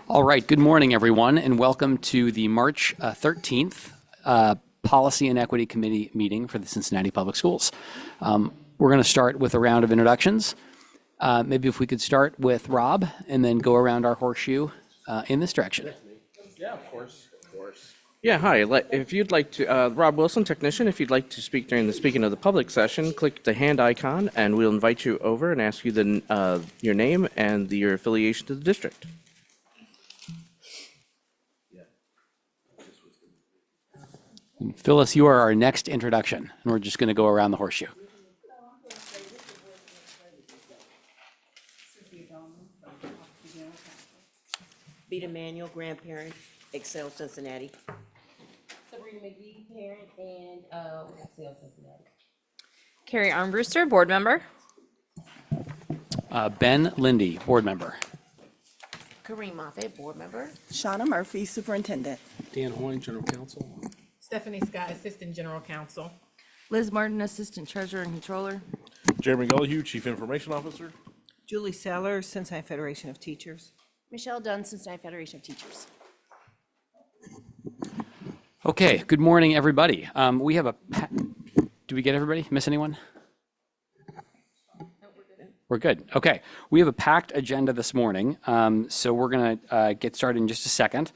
All right, good morning, everyone, and welcome to the March 13th Policy and Equity Committee meeting for the Cincinnati Public Schools. We're going to start with a round of introductions. Maybe if we could start with Rob and then go around our horseshoe in this direction. Yeah, of course, of course. Yeah, hi. If you'd like to, Rob Wilson, technician, if you'd like to speak during the speaking of the public session, click the hand icon and we'll invite you over and ask you your name and your affiliation to the district. Phyllis, you are our next introduction, and we're just going to go around the horseshoe. Beta Manuel, grandparent, Excel Cincinnati. Sabrina McGee, parent, and Excel Cincinnati. Carrie Armbruster, board member. Ben Lindy, board member. Kareem Moffett, board member. Shauna Murphy, superintendent. Dan Hoyne, General Counsel. Stephanie Scott, assistant general counsel. Liz Martin, assistant treasurer and controller. Jeremy Gullihue, Chief Information Officer. Julie Sellers, Cincinnati Federation of Teachers. Michelle Dunn, Cincinnati Federation of Teachers. Okay, good morning, everybody. We have do we get everybody? Miss anyone? We're good. Okay. We have a packed agenda this morning, so we're going to get started in just a second.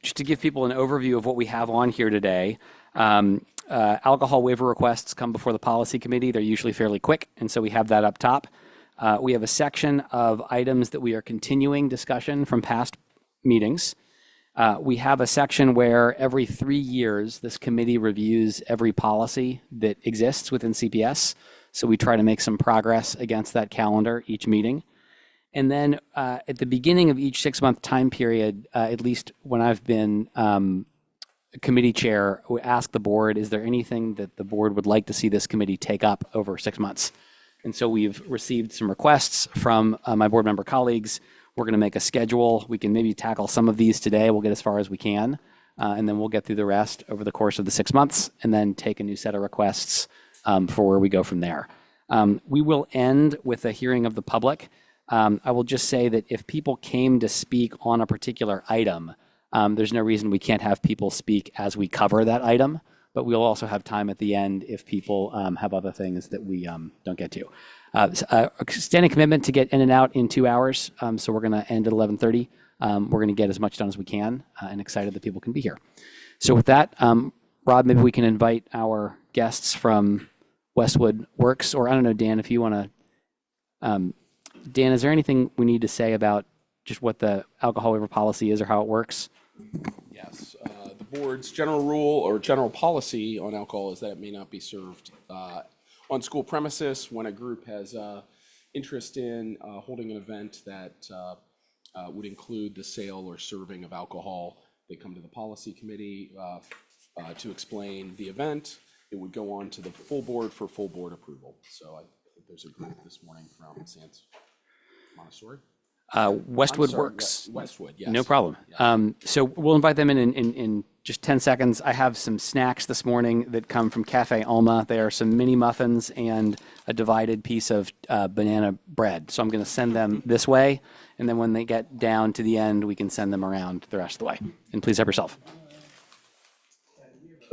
Just to give people an overview of what we have on here today, alcohol waiver requests come before the policy committee. They're usually fairly quick, and so we have that up top. We have a section of items that we are continuing discussion from past meetings. We have a section where every 3 years, this committee reviews every policy that exists within CPS. So we try to make some progress against that calendar each meeting. And then at the beginning of each 6-month time period, at least when I've been committee chair, we ask the board, is there anything that the board would like to see this committee take up over 6 months? And so we've received some requests from my board member colleagues. We're going to make a schedule. We can maybe tackle some of these today. We'll get as far as we can. And then we'll get through the rest over the course of the 6 months and then take a new set of requests for where we go from there. We will end with a hearing of the public. I will just say that if people came to speak on a particular item, there's no reason we can't have people speak as we cover that item, but we'll also have time at the end if people have other things that we don't get to. Standing commitment to get in and out in 2 hours, so we're going to end at 11:30. We're going to get as much done as we can and excited that people can be here. So with that, Rob, maybe we can invite our guests from Westwood Works, or I don't know, Dan, if you want to. Dan, is there anything we need to say about just what the alcohol waiver policy is or how it works? Yes. The board's general rule or general policy on alcohol is that it may not be served on school premises. When a group has interest in holding an event that would include the sale or serving of alcohol, they come to the policy committee to explain the event. It would go on to the full board for full board approval. So I think there's a group this morning from Montessori. Westwood Works. Westwood, yes. No problem. So we'll invite them in just 10 seconds. I have some snacks this morning that come from Cafe Alma. They are some mini muffins and a divided piece of banana bread. So I'm going to send them this way. And then when they get down to the end, we can send them around the rest of the way. And please help yourself.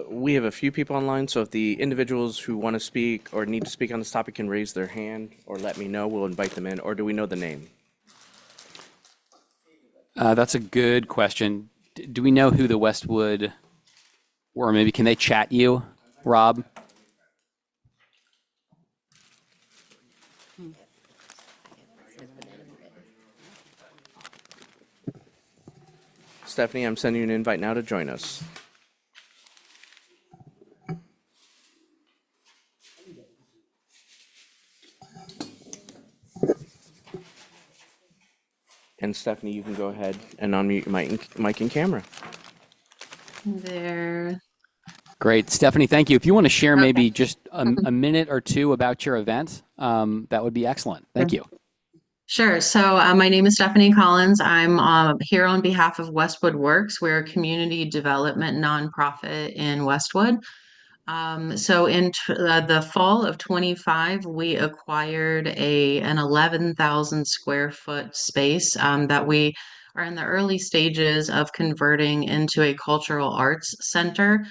We have a few people online, so if the individuals who want to speak or need to speak on this topic can raise their hand or let me know, we'll invite them in. Or do we know the name? That's a good question. Do we know who the Westwood, or maybe can they chat you, Rob? Stephanie, I'm sending you an invite now to join us. And Stephanie, you can go ahead and unmute your mic and camera. There. Great. Stephanie, thank you. If you want to share maybe just a minute or two about your event, that would be excellent. Thank you. Sure. So my name is Stephanie Collins. I'm here on behalf of Westwood Works. We're a community development nonprofit in Westwood. So in the fall of 25, we acquired an 11,000 square foot space that we are in the early stages of converting into a cultural arts center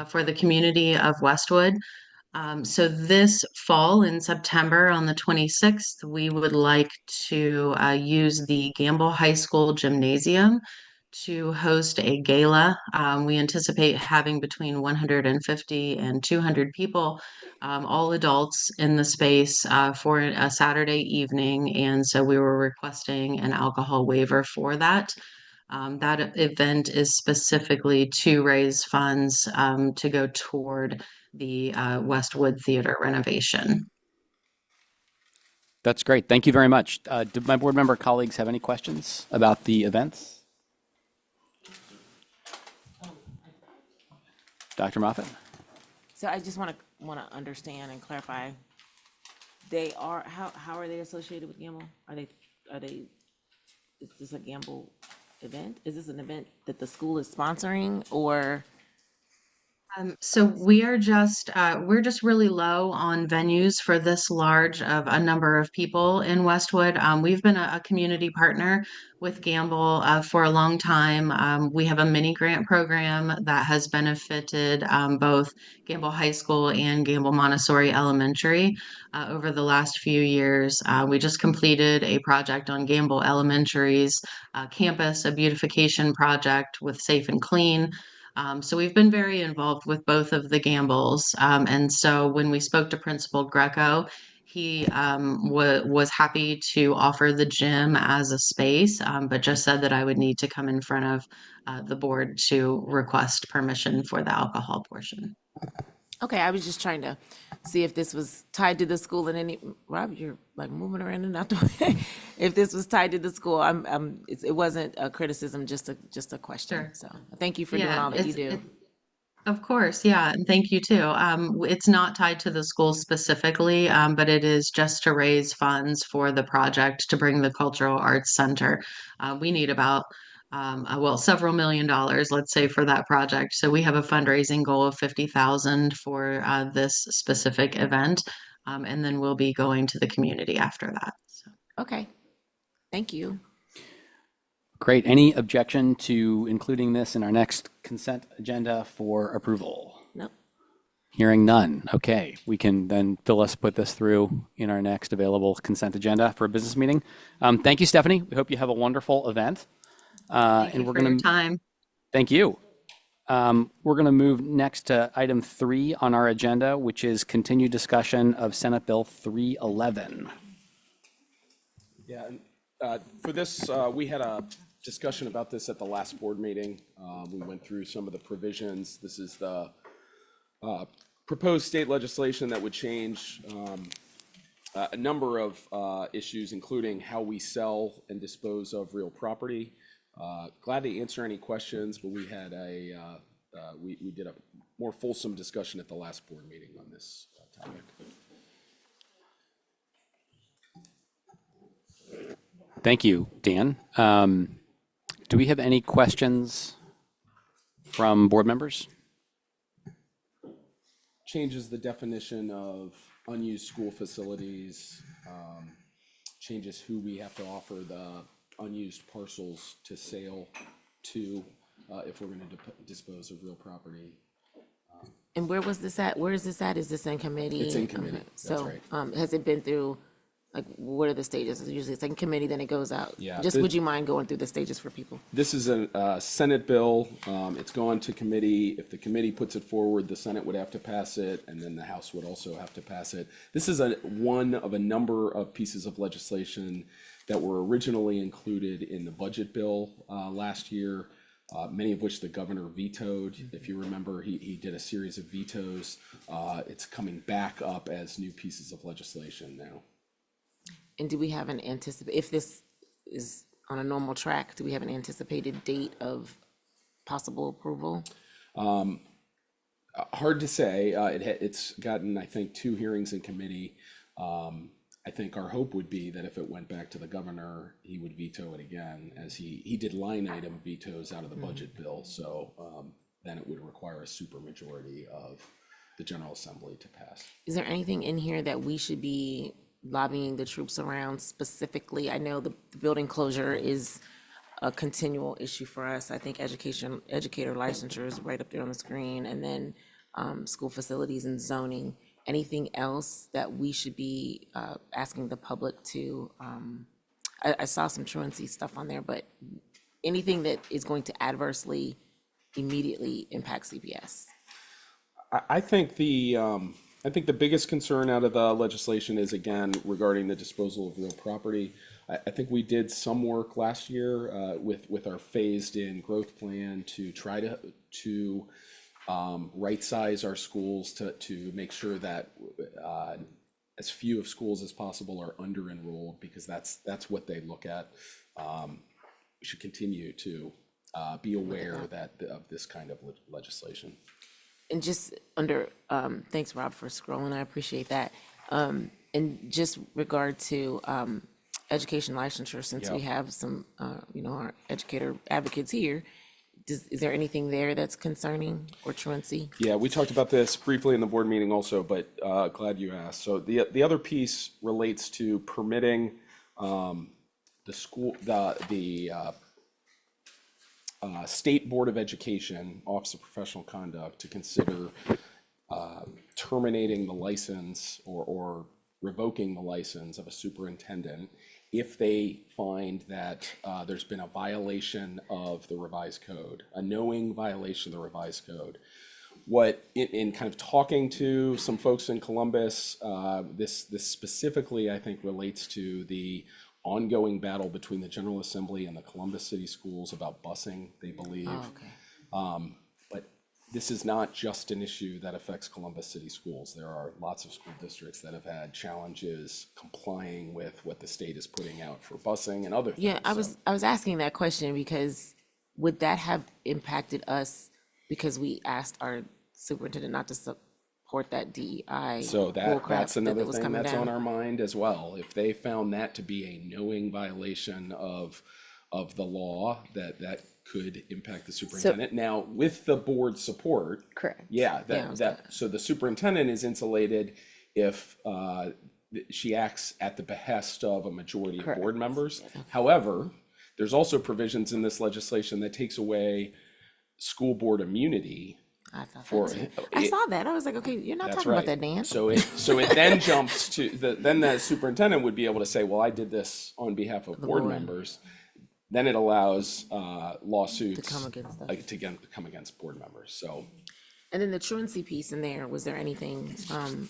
for the community of Westwood. So this fall in September on the 26th, we would like to use the Gamble High School Gymnasium to host a gala. We anticipate having between 150 and 200 people, all adults in the space for a Saturday evening. And so we were requesting an alcohol waiver for that. That event is specifically to raise funds to go toward the Westwood Theater renovation. That's great. Thank you very much. Do my board member colleagues have any questions about the events? Dr. Moffat? So I just want to understand and clarify. They are, how are they associated with Gamble? Are they, is this a Gamble event? Is this an event that the school is sponsoring or? So we're just really low on venues for this large of a number of people in Westwood. We've been a community partner with Gamble for a long time. We have a mini grant program that has benefited both Gamble High School and Gamble Montessori Elementary over the last few years. We just completed a project on Gamble Elementary's campus, a beautification project with Safe and Clean. So we've been very involved with both of the Gambles. And so when we spoke to Principal Greco, he was happy to offer the gym as a space, but just said that I would need to come in front of the board to request permission for the alcohol portion. Okay, I was just trying to see if this was tied to the school in any, Rob, you're like moving around and out the way. If this was tied to the school, it wasn't a criticism, just a question. Sure. So thank you for doing all that you do. Of course, yeah, and thank you too. It's not tied to the school specifically, but it is just to raise funds for the project to bring the Cultural Arts Center. We need about several $1 million, let's say, for that project. So we have a fundraising goal of 50,000 for this specific event, and then we'll be going to the community after that. So. Okay, thank you. Great. Any objection to including this in our next consent agenda for approval? No. Hearing none. Okay, we can then, Phyllis, put this through in our next available consent agenda for a business meeting. Thank you, Stephanie. We hope you have a wonderful event. Thank you for your time. Thank you. We're going to move next to item 3 on our agenda, which is continued discussion of Senate Bill 311. Yeah, and for this, we had a discussion about this at the last board meeting. We went through some of the provisions. This is the proposed state legislation that would change a number of issues, including how we sell and dispose of real property. Glad to answer any questions, but we had we did a more fulsome discussion at the last board meeting on this topic. Thank you, Dan. Do we have any questions from board members? Changes the definition of unused school facilities, changes who we have to offer the unused parcels to sale to if we're going to dispose of real property. And where was this at? Where is this at? Is this in committee? It's in committee, Okay. that's So, right. has it been through, like, what are the stages? Usually it's in committee, then it goes out. Yeah, Just, would you mind going through the stages for people? This is a Senate bill. It's gone to committee. If the committee puts it forward, the Senate would have to pass it, and then the House would also have to pass it. This is one of a number of pieces of legislation that were originally included in the budget bill last year, many of which the governor vetoed. If you remember, he did a series of vetoes. It's coming back up as new pieces of legislation now. And do we have an if this is on a normal track, do we have an anticipated date of possible approval? Hard to say. It's gotten, I think, 2 hearings in committee. I think our hope would be that if it went back to the governor, he would veto it again, as he did line item vetoes out of the budget bill. So then it would require a supermajority of the General Assembly to pass. Is there anything in here that we should be lobbying the troops around specifically? I know the building closure is a continual issue for us. I think educator licensure is right up there on the screen, and then school facilities and zoning. Anything else that we should be asking the public to, I saw some truancy stuff on there, but anything that is going to adversely immediately impact CPS? I think the biggest concern out of the legislation is, again, regarding the disposal of real property. I think we did some work last year with our phased-in growth plan to try to right-size our schools to make sure that as few of schools as possible are under-enrolled, because that's what they look at. We should continue to be aware of this kind of legislation. And just under, thanks, Rob, for scrolling. I appreciate that. And just regard to education licensure, since we have some, our educator advocates here, is there anything there that's concerning or truancy? Yeah, we talked about this briefly in the board meeting also, but glad you asked. So the other piece relates to permitting the State Board of Education, Office of Professional Conduct, to consider terminating the license or revoking the license of a superintendent if they find that there's been a violation of the revised code, a knowing violation of the revised code. What in kind of talking to some folks in Columbus, this specifically, I think, relates to the ongoing battle between the General Assembly and the Columbus City Schools about busing, they believe. Oh, okay. But this is not just an issue that affects Columbus City Schools. There are lots of school districts that have had challenges complying with what the state is putting out for busing and other things. Yeah, I was asking that question because would that have impacted us because we asked our superintendent not to support that DEI So bullcrap that's another was thing coming that's down? on our mind as well. If they found that to be a knowing violation of the law, that could impact the superintendent. Now, with the board's support. Correct. Yeah, Yeah, I was gonna- so the superintendent is insulated if she acts at the behest of a majority of board members. However, there's also provisions in this legislation that takes away school board immunity. I thought for- that too. I saw that. I was like, okay, you're not That's talking about right. that, Dan. So it then jumps to then the superintendent would be able to say, well, I did this on behalf of board board. members. Then it allows lawsuits To come against us. to come against board members. So And then the truancy piece in there, was there anything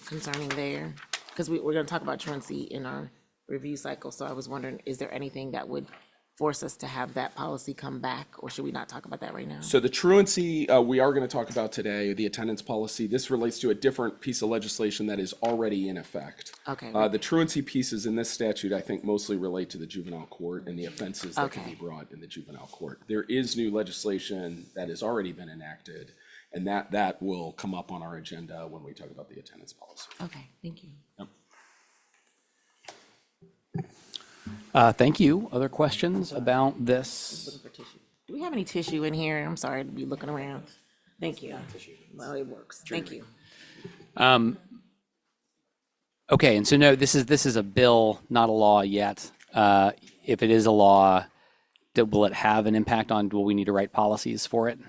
concerning there? Because we're gonna talk about truancy in our review cycle, so I was wondering, is there anything that would force us to have that policy come back, or should we not talk about that right now? So the truancy, we are going to talk about today, the attendance policy. This relates to a different piece of legislation that is already in effect. Okay. The truancy pieces in this statute, I think, mostly relate to the juvenile court and the offenses that can be Okay. brought in the juvenile court. There is new legislation that has already been enacted, and that will come up on our agenda when we talk about the attendance policy. Okay, thank you. Yep. Thank you. Other questions about this? Looking for tissue. Do we have any tissue in here? I'm sorry to be looking around. Thank you. Well, it works. Thank you. Okay, and so no, this is a bill, not a law yet. If it is a law, will it have an impact on, will we need to write policies for it?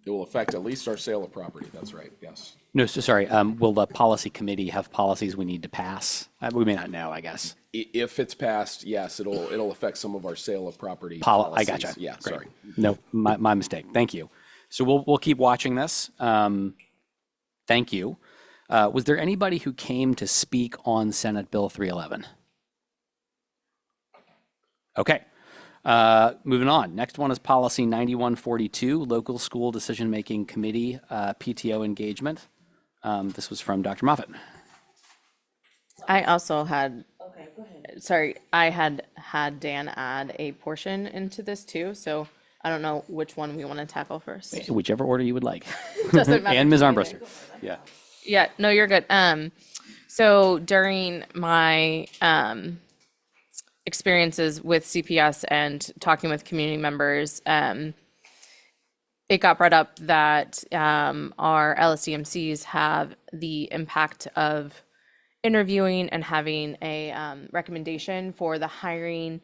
It will affect at least our sale of property. That's right, yes. No, so sorry, will the policy committee have policies we need to pass? We may not know, I guess. If it's passed, yes, it'll affect some of our sale of property I policies. gotcha. Yeah, Great. sorry. No, my mistake. Thank you. So we'll keep watching this. Thank you. Was there anybody who came to speak on Senate Bill 311? Okay. Moving on. Next one is policy 9142, local school decision-making committee, PTO engagement. This was from Dr. Moffett. I also had, Okay, go ahead. sorry, I had Dan add a portion into this too, so I don't know which one we want to tackle first. Whichever order you would like. Doesn't matter And Ms. to me. Armbruster. Yeah. Yeah, no, you're good. So during my experiences with CPS and talking with community members, it got brought up that our LSDMCs have the impact of interviewing and having a recommendation for the hiring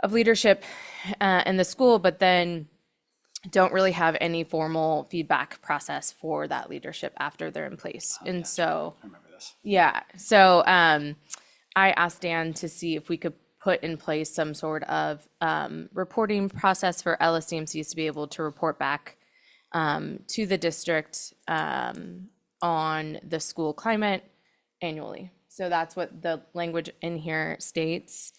of leadership in the school, but then don't really have any formal feedback process for that leadership after they're in place. And so, I remember this. yeah, so I asked Dan to see if we could put in place some sort of reporting process for LSDMCs to be able to report back to the district on the school climate annually. So that's what the language in here states.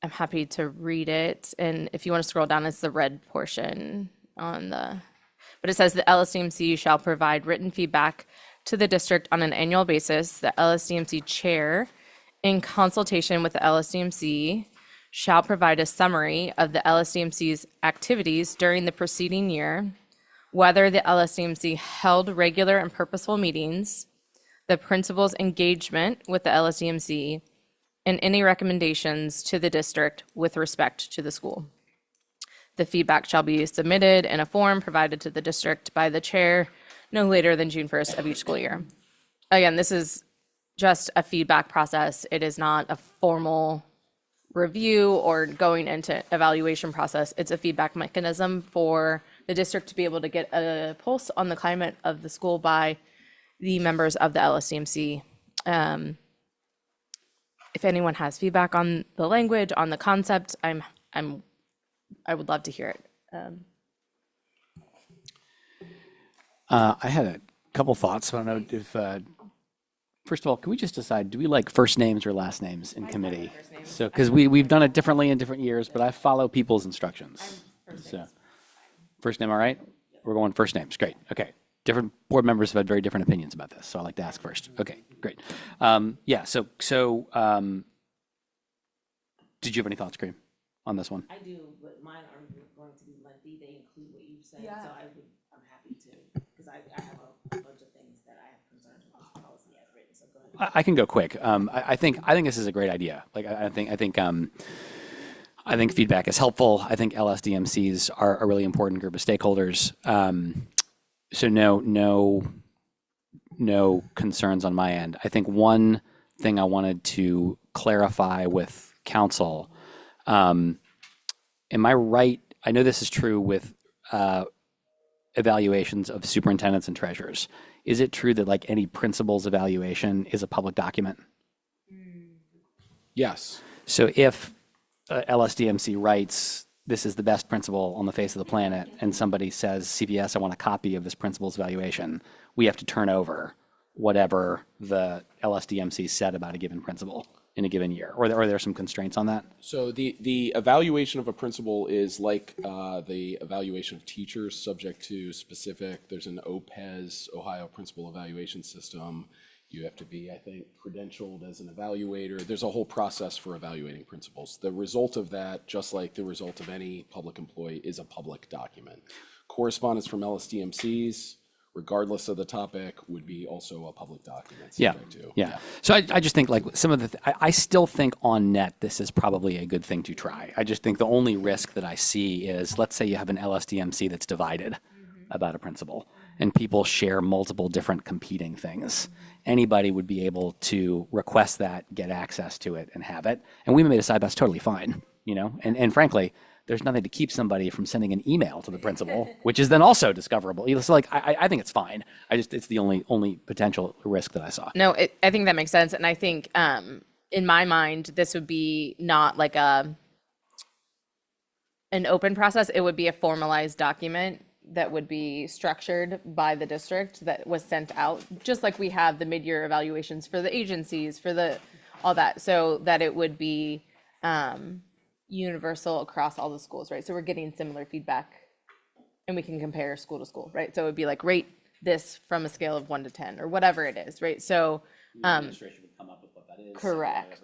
I'm happy to read it. And if you want to scroll down, it's the red portion on the, but it says the LSDMC shall provide written feedback to the district on an annual basis. The LSDMC chair, in consultation with the LSDMC, shall provide a summary of the LSDMC's activities during the preceding year, whether the LSDMC held regular and purposeful meetings, the principal's engagement with the LSDMC, and any recommendations to the district with respect to the school. The feedback shall be submitted in a form provided to the district by the chair no later than June 1st of each school year. Again, this is just a feedback process. It is not a formal review or going into evaluation process. It's a feedback mechanism for the district to be able to get a pulse on the climate of the school by the members of the LSDMC. If anyone has feedback on the language, on the concept, I would love to hear it. I had a couple thoughts. I don't know if, first of all, can we just decide, do we like first names or last names in committee? So, because we've done it differently in different years, but I follow people's instructions. So, first name, all right? We're going first names, great, okay. Different board members have had very different opinions about this, so I like to ask first. Okay, great. Yeah, so did you have any thoughts, Kareem, on this one? I do, but mine are going to be lengthy. They include what you've said, so I'm happy to, because I have a bunch of things that I have concerns with this policy as written, so go ahead. I can go quick. I think this is a great idea. Like I think feedback is helpful. I think LSDMCs are a really important group of stakeholders. So no concerns on my end. I think one thing I wanted to clarify with council, am I right? I know this is true with evaluations of superintendents and treasurers. Is it true that like any principal's evaluation is a public document? Yes. So if LSDMC writes, this is the best principal on the face of the planet, and somebody says, CPS, I want a copy of this principal's evaluation, we have to turn over whatever the LSDMC said about a given principal in a given year? Or are there some constraints on that? So the evaluation of a principal is like the evaluation of teachers, subject to specific, there's an OPES, Ohio Principal Evaluation System. You have to be, I think, credentialed as an evaluator. There's a whole process for evaluating principals. The result of that, just like the result of any public employee, is a public document. Correspondence from LSDMCs, regardless of the topic, would be also a public document. Yeah, subject to. yeah. So I just think like some of the, I still think on net, this is probably a good thing to try. I just think the only risk that I see is, let's say you have an LSDMC that's divided about a principal and people share multiple different competing things. Anybody would be able to request that, get access to it and have it. And we may decide that's totally fine, you know? And frankly, there's nothing to keep somebody from sending an email to the principal, which is then also discoverable. So like, I think it's fine. It's the only potential risk that I saw. No, I think that makes sense. And I think in my mind, this would be not like an open process. It would be a formalized document that would be structured by the district that was sent out, just like we have the mid-year evaluations for the agencies, for all that, so that it would be universal across all the schools, right? So we're getting similar feedback and we can compare school to school, right? So it would be like, rate this from a scale of 1 to 10 or whatever it is, right? So Administration would come up with what that is. correct.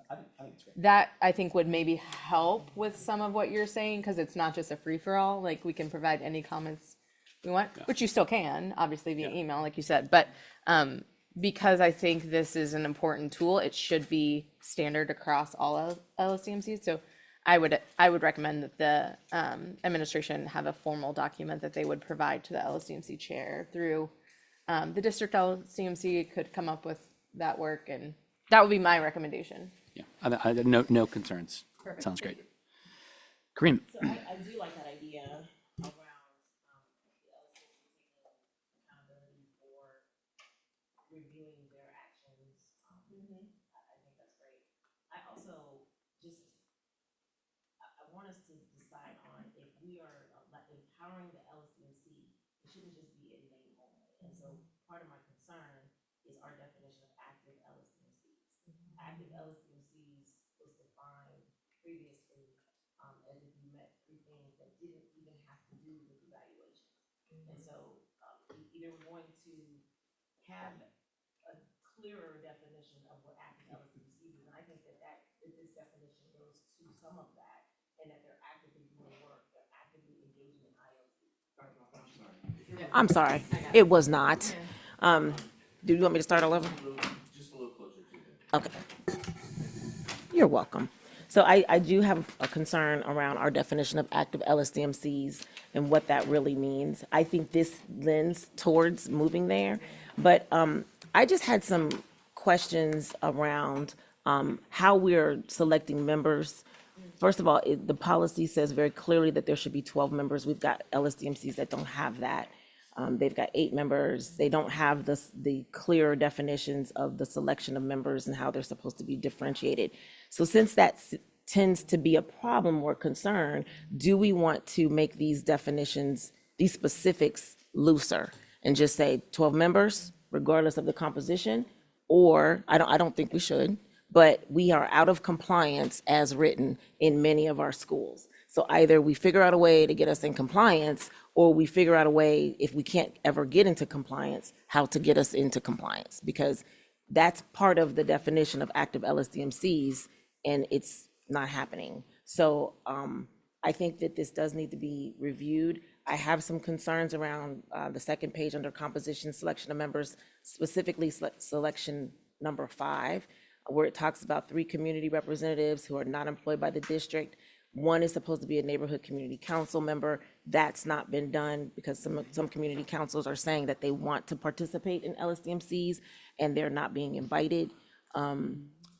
I think it's great. That I think would maybe help with some of what you're saying, because it's not just a free-for-all, like we can provide any comments we want, which you still can, obviously via email, like you said, but because I think this is an important tool, it should be standard across all LSDMCs. So I would recommend that the administration have a formal document that they would provide to the LSDMC chair through the district. LSDMC could come up with that work, and that would be my recommendation. Yeah, no concerns. Sounds great. Kareem? So I do like that idea around, accountability for reviewing their actions. I think that's great. I also just, I want us to decide on if we are like empowering the LSDMC, it shouldn't just be in name only. And so part of my concern is our definition of active LSDMCs. Active LSDMCs was defined previously as if you met three things that didn't even have to do with evaluation. And so either we're going to have a clearer definition of what active LSDMC is, and I think that this definition goes to some of that, and that they're actively doing work, they're actively engaging in IoT. I'm sorry, it was not. Do you want me to start all over? Just a little closer to it. Okay. You're welcome. So I do have a concern around our definition of active LSDMCs and what that really means. I think this lends towards moving there, but I just had some questions around how we're selecting members. First of all, the policy says very clearly that there should be 12 members. We've got LSDMCs that don't have that. They've got 8 members. They don't have the clear definitions of the selection of members and how they're supposed to be differentiated. So since that tends to be a problem or concern, do we want to make these definitions, these specifics looser and just say 12 members regardless of the composition? Or I don't think we should, but we are out of compliance as written in many of our schools. So either we figure out a way to get us in compliance, or we figure out a way, if we can't ever get into compliance, how to get us into compliance, because that's part of the definition of active LSDMCs, and it's not happening. So I think that this does need to be reviewed. I have some concerns around the second page under composition, selection of members, specifically selection number 5, where it talks about 3 community representatives who are not employed by the district. 1 is supposed to be a neighborhood community council member. That's not been done because some community councils are saying that they want to participate in LSDMCs and they're not being invited.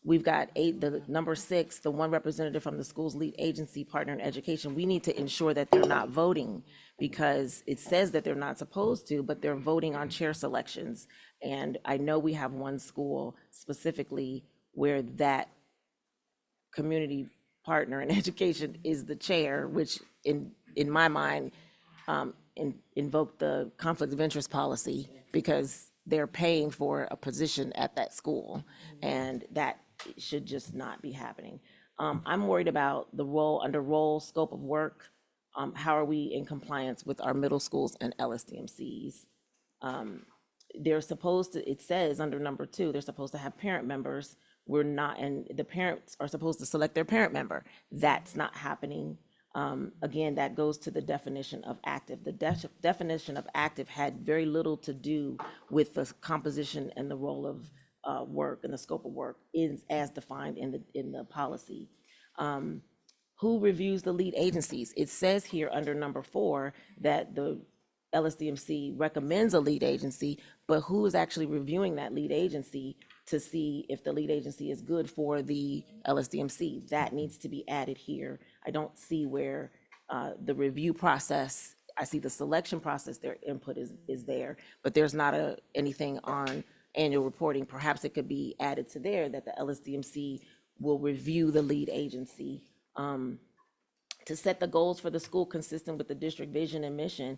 We've got 8, the number 6, the 1 representative from the school's lead agency partner in education. We need to ensure that they're not voting, because it says that they're not supposed to, but they're voting on chair selections. And I know we have one school specifically where that community partner in education is the chair, which in my mind invoked the conflict of interest policy, because they're paying for a position at that school, and that should just not be happening. I'm worried about the role, scope of work. How are we in compliance with our middle schools and LSDMCs? They're supposed to, it says under number 2, they're supposed to have parent members. We're not, and the parents are supposed to select their parent member. That's not happening. Again, that goes to the definition of active. The definition of active had very little to do with the composition and the role of work and the scope of work as defined in the policy. Who reviews the lead agencies? It says here under number 4 that the LSDMC recommends a lead agency, but who is actually reviewing that lead agency to see if the lead agency is good for the LSDMC? That needs to be added here. I don't see where the review process, I see the selection process, their input is there, but there's not anything on annual reporting. Perhaps it could be added to there that the LSDMC will review the lead agency to set the goals for the school consistent with the district vision and mission.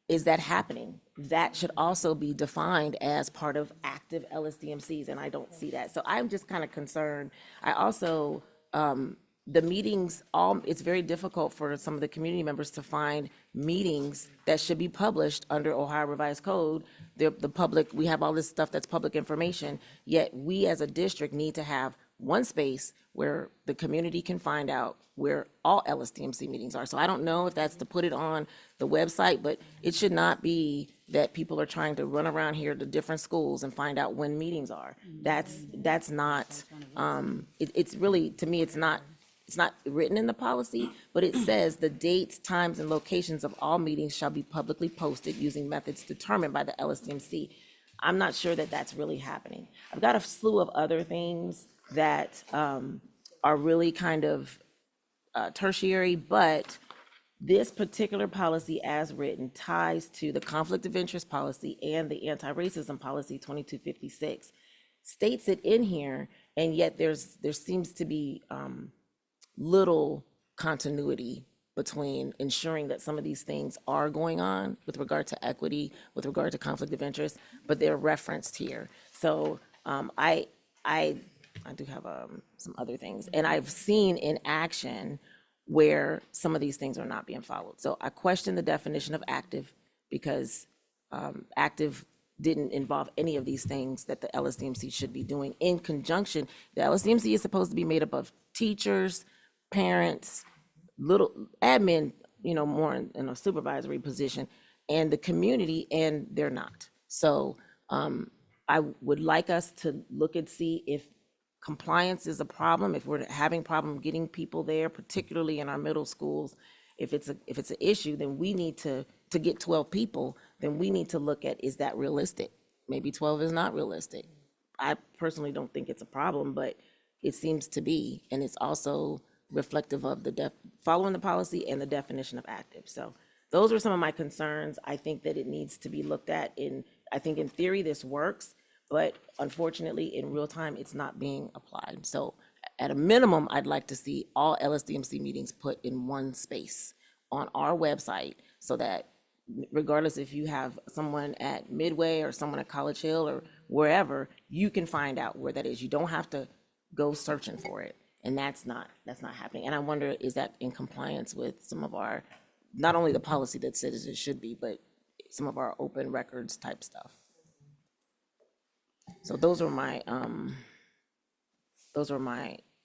Is that happening? That should also be defined as part of active LSDMCs, and I don't see that. So I'm just kind of concerned. I also, the meetings, it's very difficult for some of the community members to find meetings that should be published under Ohio Revised Code. The public, we have all this stuff that's public information, yet we as a district need to have one space where the community can find out where all LSDMC meetings are. So I don't know if that's to put it on the website, but it should not be that people are trying to run around here to different schools and find out when meetings are. That's not, it's really, to me, it's not written in the policy, but it says the dates, times, and locations of all meetings shall be publicly posted using methods determined by the LSDMC. I'm not sure that that's really happening. I've got a slew of other things that are really kind of tertiary, but this particular policy as written ties to the conflict of interest policy and the anti-racism policy 2256. States it in here, and yet there seems to be little continuity between ensuring that some of these things are going on with regard to equity, with regard to conflict of interest, but they're referenced here. So I do have some other things, and I've seen in action where some of these things are not being followed. So I question the definition of active, because active didn't involve any of these things that the LSDMC should be doing in conjunction. The LSDMC is supposed to be made up of teachers, parents, little admin, more in a supervisory position, and the community, and they're not. So I would like us to look and see if compliance is a problem, if we're having problem getting people there, particularly in our middle schools. If it's an issue, then we need to get 12 people, then we need to look at, is that realistic? Maybe 12 is not realistic. I personally don't think it's a problem, but it seems to be, and it's also reflective of the following the policy and the definition of active. So those are some of my concerns. I think that it needs to be looked at I think in theory this works, but unfortunately in real time it's not being applied. So at a minimum, I'd like to see all LSDMC meetings put in one space on our website, so that regardless if you have someone at Midway or someone at College Hill or wherever, you can find out where that is. You don't have to go searching for it. And that's not happening. And I wonder, is that in compliance with some of our, not only the policy that says it should be, but some of our open records type stuff. So those are my,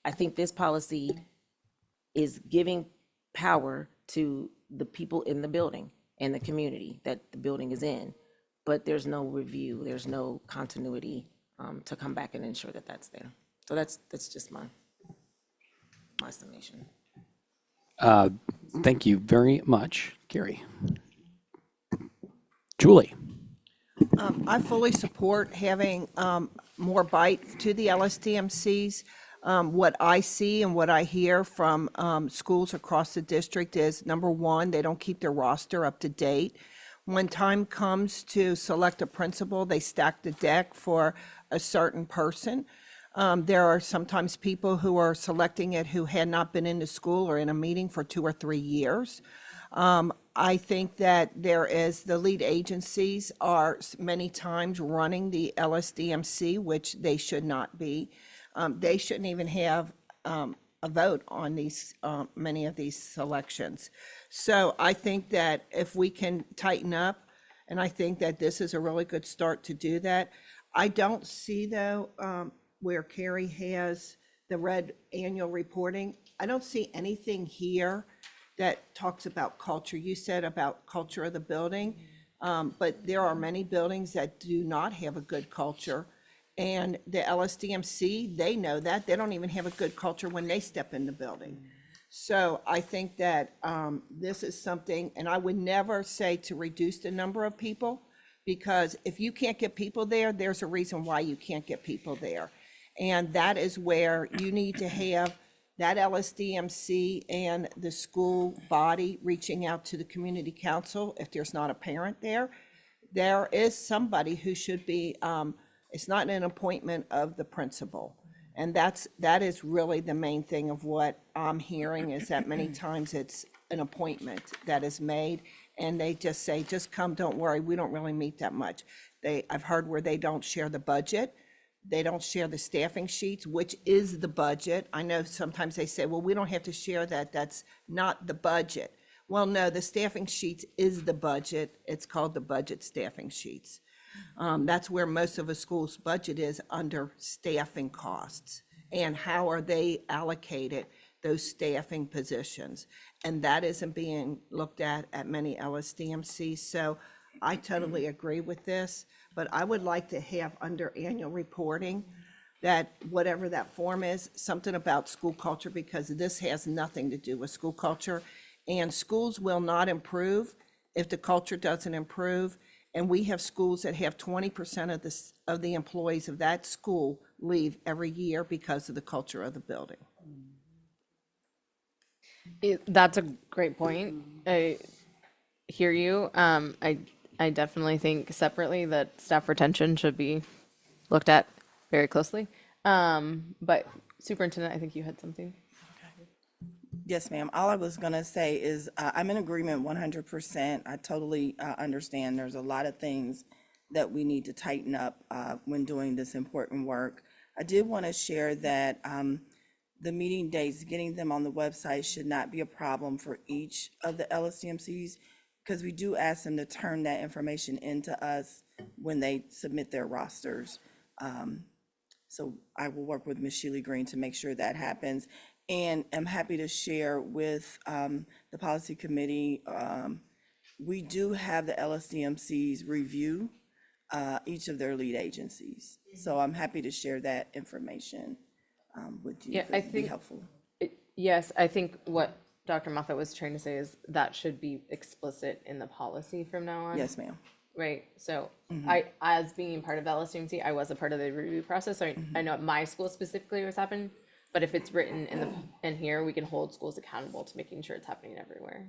I think this policy is giving power to the people in the building and the community that the building is in, but there's no review, there's no continuity to come back and ensure that that's there. So that's just my summation. Thank you very much, Gary. Julie. I fully support having more bite to the LSDMCs. What I see and what I hear from schools across the district is, number one, they don't keep their roster up to date. When time comes to select a principal, they stack the deck for a certain person. There are sometimes people who are selecting it who had not been in the school or in a meeting for 2 or 3 years. I think that the lead agencies are many times running the LSDMC, which they should not be. They shouldn't even have a vote on these, many of these selections. So I think that if we can tighten up, and I think that this is a really good start to do that. I don't see though, where Carrie has the red annual reporting, I don't see anything here that talks about culture. You said about culture of the building, but there are many buildings that do not have a good culture. And the LSDMC, they know that. They don't even have a good culture when they step in the building. So I think that this is something, and I would never say to reduce the number of people, because if you can't get people there, there's a reason why you can't get people there. And that is where you need to have that LSDMC and the school body reaching out to the community council. If there's not a parent there, there is somebody who should be, it's not an appointment of the principal. And that is really the main thing of what I'm hearing, is that many times it's an appointment that is made and they just say, just come, don't worry, we don't really meet that much. I've heard where they don't share the budget. They don't share the staffing sheets, which is the budget. I know sometimes they say, well, we don't have to share that. That's not the budget. Well, no, the staffing sheets is the budget. It's called the budget staffing sheets. That's where most of a school's budget is, under staffing costs. And how are they allocated, those staffing positions? And that isn't being looked at many LSDMCs. So I totally agree with this. But I would like to have under annual reporting that whatever that form is, something about school culture, because this has nothing to do with school culture. And schools will not improve if the culture doesn't improve. And we have schools that have 20% of of the employees of that school leave every year because of the culture of the building. That's a great point. I hear you. I definitely think separately that staff retention should be looked at very closely. But Superintendent, I think you had something. Yes, ma'am. All I was gonna say is, I'm in agreement 100%. I totally understand there's a lot of things that we need to tighten up when doing this important work. I did want to share that the meeting dates, getting them on the website should not be a problem for each of the LSTMCs, because we do ask them to turn that information into us when they submit their rosters. So I will work with Ms. Shealy Green to make sure that happens. And I'm happy to share with the policy committee, we do have the LSDMCs review each of their lead agencies. So I'm happy to share that information with you. Yeah, if I it'd be think- helpful. Yes, I think what Dr. Moffat was trying to say is that should be explicit in the policy from now on. Yes, ma'am. Right, so as being part of the LSTMC, I was a part of the review process, so I know at my school specifically what's happened. But if it's written in here, we can hold schools accountable to making sure it's happening everywhere.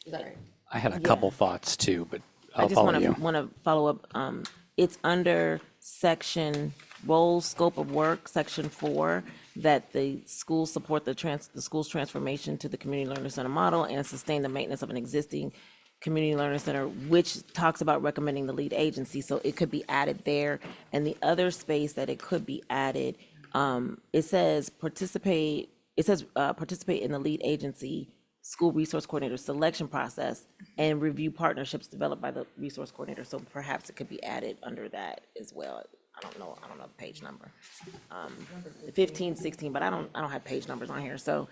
Is that right? I had a couple thoughts too, but I I'll just follow want to you. follow up. It's under section roles, scope of work, section 4, that the schools support the school's transformation to the community learner center model and sustain the maintenance of an existing community learner center, which talks about recommending the lead agency. So it could be added there. And the other space that it could be added, it says participate in the lead agency school resource coordinator selection process and review partnerships developed by the resource coordinator. So perhaps it could be added under that as well. I don't know the page number. 15, 16, but I don't have page numbers on here. So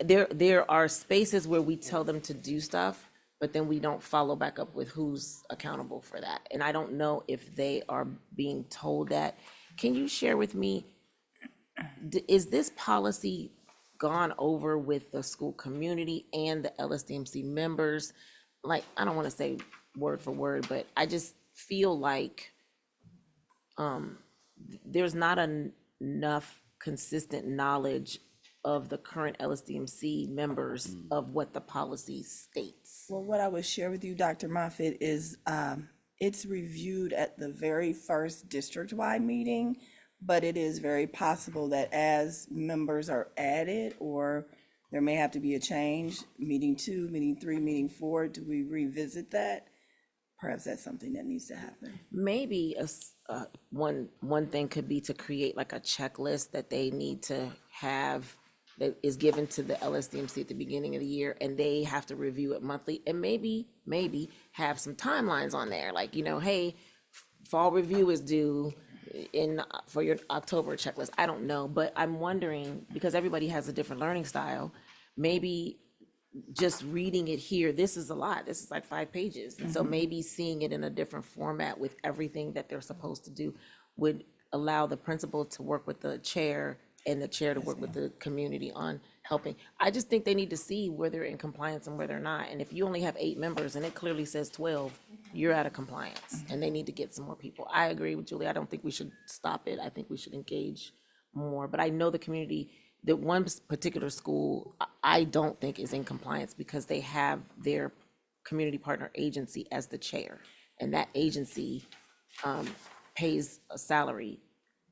there are spaces where we tell them to do stuff, but then we don't follow back up with who's accountable for that. And I don't know if they are being told that. Can you share with me, is this policy gone over with the school community and the LSDMC members? Like, I don't want to say word for word, but I just feel like there's not enough consistent knowledge of the current LSDMC members of what the policy states. Well, what I would share with you, Dr. Moffitt, is it's reviewed at the very first district-wide meeting, but it is very possible that as members are added, or there may have to be a change, meeting 2, meeting 3, meeting 4, do we revisit that? Perhaps that's something that needs to happen. Maybe one thing could be to create like a checklist that they need to have that is given to the LSDMC at the beginning of the year, and they have to review it monthly, and maybe have some timelines on there, like, hey, fall review is due for your October checklist. I don't know, but I'm wondering, because everybody has a different learning style, maybe just reading it here, this is a lot, this is like 5 pages. And so maybe seeing it in a different format with everything that they're supposed to do would allow the principal to work with the chair and the chair to work with the community on helping. I just think they need to see where they're in compliance and where they're not. And if you only have 8 members and it clearly says 12, you're out of compliance and they need to get some more people. I agree with Julie. I don't think we should stop it. I think we should engage more. But I know the community, that one particular school, I don't think is in compliance because they have their community partner agency as the chair. And that agency pays a salary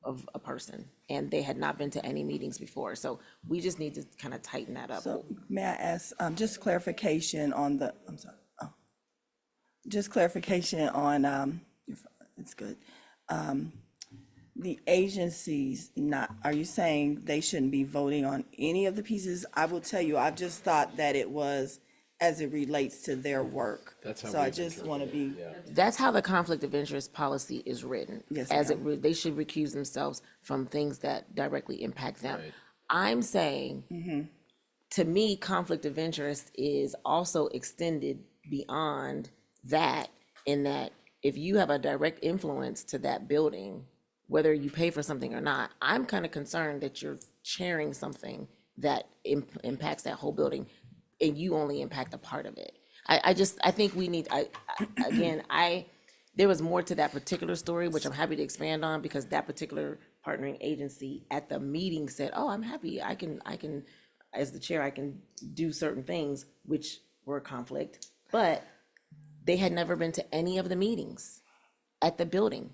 of a person, and they had not been to any meetings before. So we just need to kind of tighten that up. So may I ask, just clarification on the, I'm sorry, just clarification on, it's good. The agencies are you saying they shouldn't be voting on any of the pieces? I will tell you, I've just thought that it was as it relates to their work. That's how So I we've just want to be, That's how the conflict of interest policy is written. Yes, As ma'am. they should recuse themselves from things that directly impact them. I'm saying, to me, conflict of interest is also extended beyond that, in that if you have a direct influence to that building, whether you pay for something or not, I'm kind of concerned that you're chairing something that impacts that whole building and you only impact a part of it. I think we need, again, there was more to that particular story, which I'm happy to expand on, because that particular partnering agency at the meeting said, oh, I'm happy, I can, as the chair, I can do certain things, which were a conflict, but they had never been to any of the meetings at the building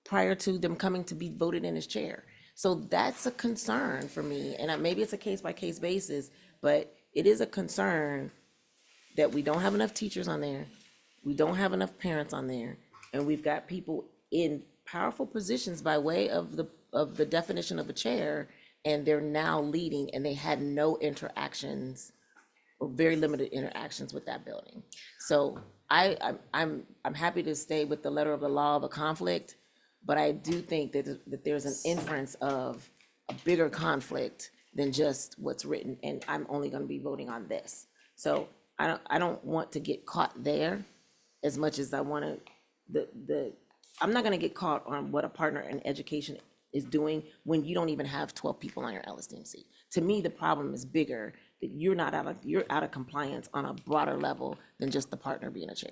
prior to them coming to be voted in as chair. So that's a concern for me, and maybe it's a case-by-case basis, but it is a concern that we don't have enough teachers on there, we don't have enough parents on there, and we've got people in powerful positions by way of the definition of a chair, and they're now leading, and they had no interactions or very limited interactions with that building. So I'm happy to stay with the letter of the law of a conflict, but I do think that there's an inference of a bigger conflict than just what's written, and I'm only gonna be voting on this. So I don't want to get caught there as much as I wanna, I'm not gonna get caught on what a partner in education is doing when you don't even have 12 people on your LSDMC. To me, the problem is bigger, that you're out of compliance on a broader level than just the partner being a chair.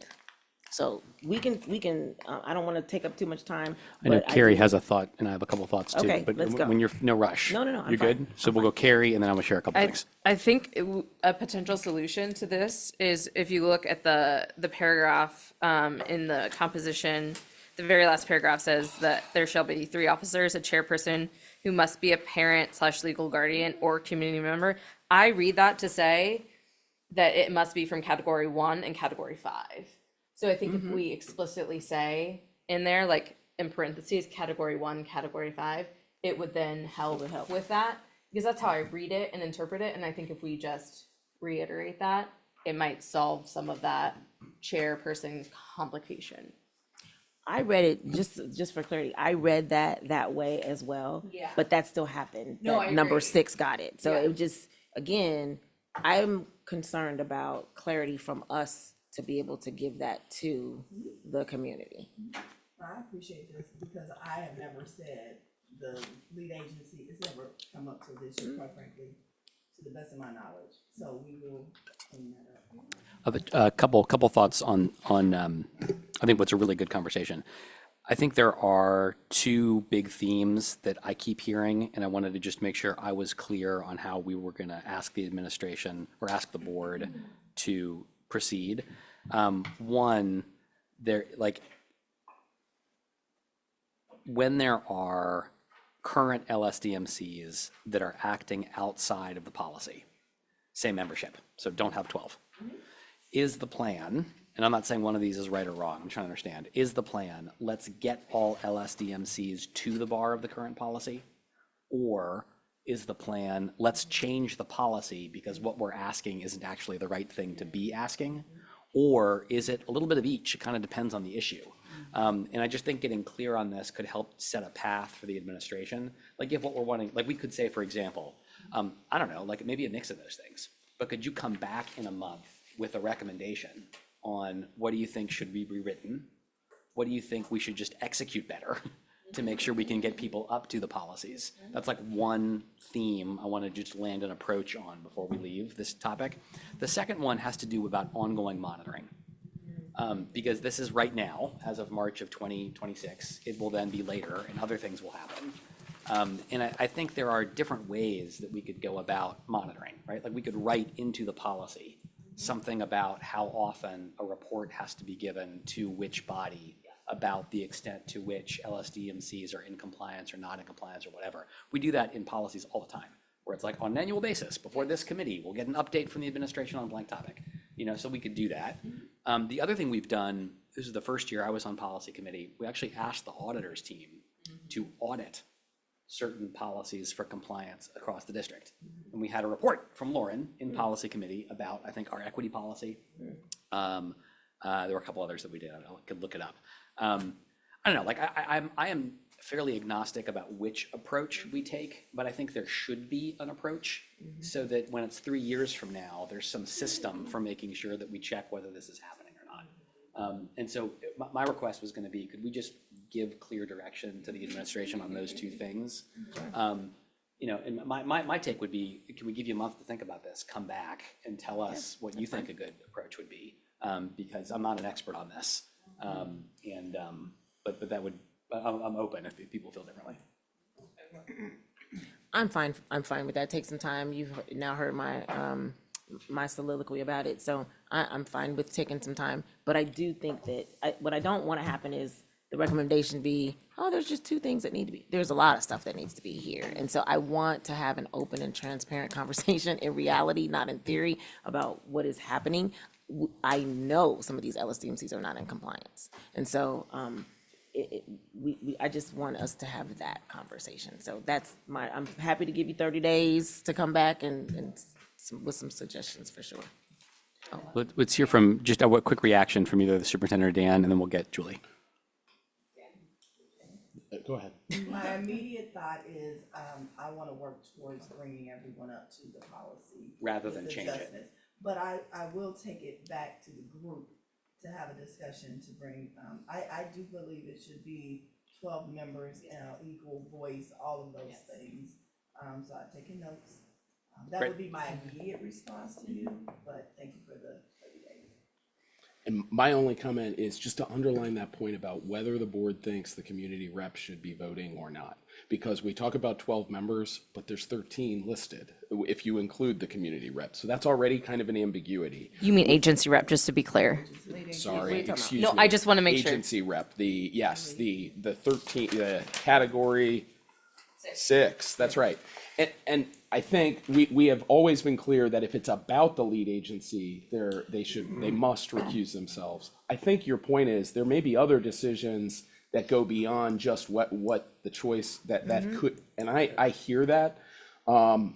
So we can, I don't wanna take up too much time. I know but Carrie do- has a thought, and I have a couple of thoughts too. Okay, But let's go. when you're, no rush. No, I'm You're good? fine. So we'll go Carrie, and then I'm gonna share a couple I, things. I think a potential solution to this is if you look at the paragraph in the composition, the very last paragraph says that there shall be 3 officers, a chairperson who must be a parent / legal guardian or community member. I read that to say that it must be from category 1 and category 5. So I think if we explicitly say in there, like in parentheses, category 1, category 5, it would then help with that, because that's how I read it and interpret it. And I think if we just reiterate that, it might solve some of that chairperson complication. I read it, just for clarity, I read that way as well. Yeah. But that still happened. No, That I Number agree. 6 got it. So Yeah. it just, again, I'm concerned about clarity from us to be able to give that to the community. I appreciate this because I have never said the lead agency, it's never come up to this year, quite frankly, to the best of my knowledge. So we will clean that up. A couple thoughts on I think what's a really good conversation. I think there are 2 big themes that I keep hearing, and I wanted to just make sure I was clear on how we were going to ask the administration or ask the board to proceed. One, when there are current LSDMCs that are acting outside of the policy, say membership, so don't have 12, is the plan, and I'm not saying one of these is right or wrong, I'm trying to understand, is the plan, let's get all LSDMCs to the bar of the current policy? Or is the plan, let's change the policy because what we're asking isn't actually the right thing to be asking? Or is it a little bit of each? It kind of depends on the issue. And I just think getting clear on this could help set a path for the administration. Like if what we're wanting, like we could say, for example, I don't know, like maybe a mix of those things. But could you come back in a month with a recommendation on what do you think should be rewritten? What do you think we should just execute better to make sure we can get people up to the policies? That's like one theme I want to just land an approach on before we leave this topic. The second one has to do about ongoing monitoring. Because this is right now, as of March of 2026. It will then be later and other things will happen. And I think there are different ways that we could go about monitoring, right? Like we could write into the policy something about how often a report has to be given to which body about the extent to which LSDMCs are in compliance or not in compliance or whatever. We do that in policies all the time, where it's like on an annual basis, before this committee, we'll get an update from the administration on a blank topic. You know, so we could do that. The other thing we've done, this is the first year I was on policy committee, we actually asked the auditors team to audit certain policies for compliance across the district. And we had a report from Lauren in policy committee about, I think, our equity policy. There were a couple others that we did, I could look it up. I don't know, like I am fairly agnostic about which approach we take, but I think there should be an approach so that when it's 3 years from now, there's some system for making sure that we check whether this is happening or not. And so my request was gonna be, could we just give clear direction to the administration on those 2 things? You know, and my take would be, can we give you a month to think about this, come back and tell us what you think a good approach would be? because I'm not an expert on this. But that would, I'm open if people feel differently. I'm fine with that. Take some time. You've now heard my, my soliloquy about it, so I'm fine with taking some time. But I do think that, what I don't want to happen is the recommendation be, oh, there's just two things that need to be, there's a lot of stuff that needs to be here. And so I want to have an open and transparent conversation in reality, not in theory, about what is happening. I know some of these LSDMCs are not in compliance. And so, I just want us to have that conversation. So that's I'm happy to give you 30 days to come back and with some suggestions for sure. Let's hear from just a quick reaction from either the superintendent or Dan, and then we'll get Julie. Go ahead. My immediate thought is, I want to work towards bringing everyone up to the policy. Rather with than change it. adjustments. But I will take it back to the group to have a discussion to bring, I do believe it should be 12 members, equal voice, all of those things. So I've taken notes. That Great. would be my immediate response to you, but thank you for the 30 days. And my only comment is just to underline that point about whether the board thinks the community rep should be voting or not. Because we talk about 12 members, but there's 13 listed if you include the community rep. So that's already kind of an ambiguity. You mean agency rep, just to be clear. Sorry, excuse No, me. I just want to make sure. Agency rep, the 13, the category 6, that's right. And I think we have always been clear that if it's about the lead agency, they must recuse themselves. I think your point is there may be other decisions that go beyond just what the choice that could, and I hear that. And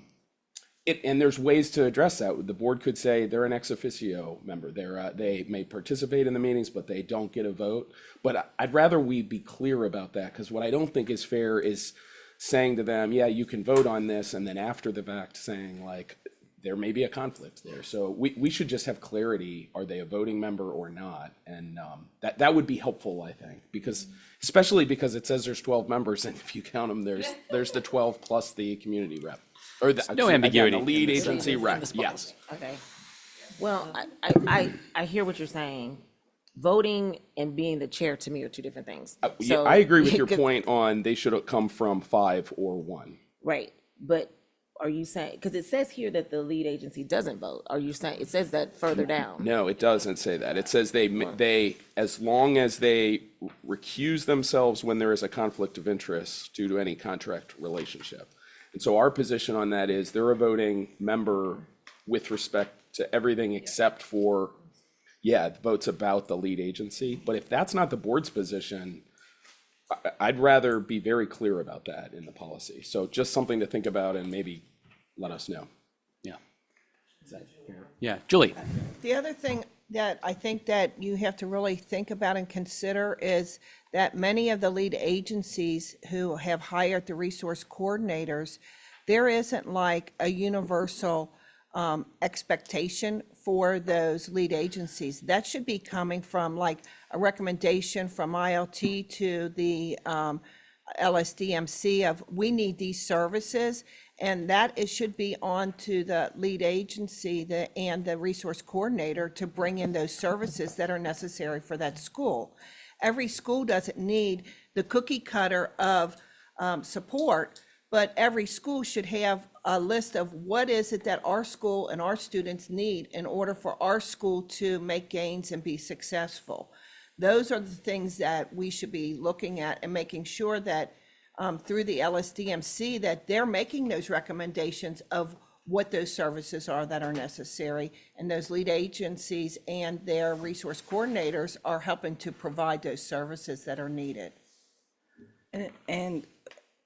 there's ways to address that. The board could say they're an ex officio member. They may participate in the meetings, but they don't get a vote. But I'd rather we be clear about that, because what I don't think is fair is saying to them, yeah, you can vote on this, and then after the fact saying like, there may be a conflict there. So we should just have clarity, are they a voting member or not? And that would be helpful, I think, because, especially because it says there's 12 members, and if you count them, there's the 12 plus the community rep. Or the, no again, ambiguity the lead in this. agency rep, yes. Okay. Well, I hear what you're saying. Voting and being the chair to me are two different things. Yeah, So- I agree with your point on they should come from 5 or 1. Right, but are you saying, because it says here that the lead agency doesn't vote, are you saying, it says that further down? No, it doesn't say that. It says they, as long as they recuse themselves when there is a conflict of interest due to any contract relationship. And so our position on that is they're a voting member with respect to everything except for, the votes about the lead agency. But if that's not the board's position, I'd rather be very clear about that in the policy. So just something to think about and maybe let us know. Yeah. Yeah, Julie. The other thing that I think that you have to really think about and consider is that many of the lead agencies who have hired the resource coordinators, there isn't like a universal expectation for those lead agencies. That should be coming from like a recommendation from ILT to the LSDMC of, we need these services. And that it should be on to the lead agency and the resource coordinator to bring in those services that are necessary for that school. Every school doesn't need the cookie cutter of support, but every school should have a list of what is it that our school and our students need in order for our school to make gains and be successful. Those are the things that we should be looking at and making sure that through the LSDMC, that they're making those recommendations of what those services are that are necessary. And those lead agencies and their resource coordinators are helping to provide those services that are needed. And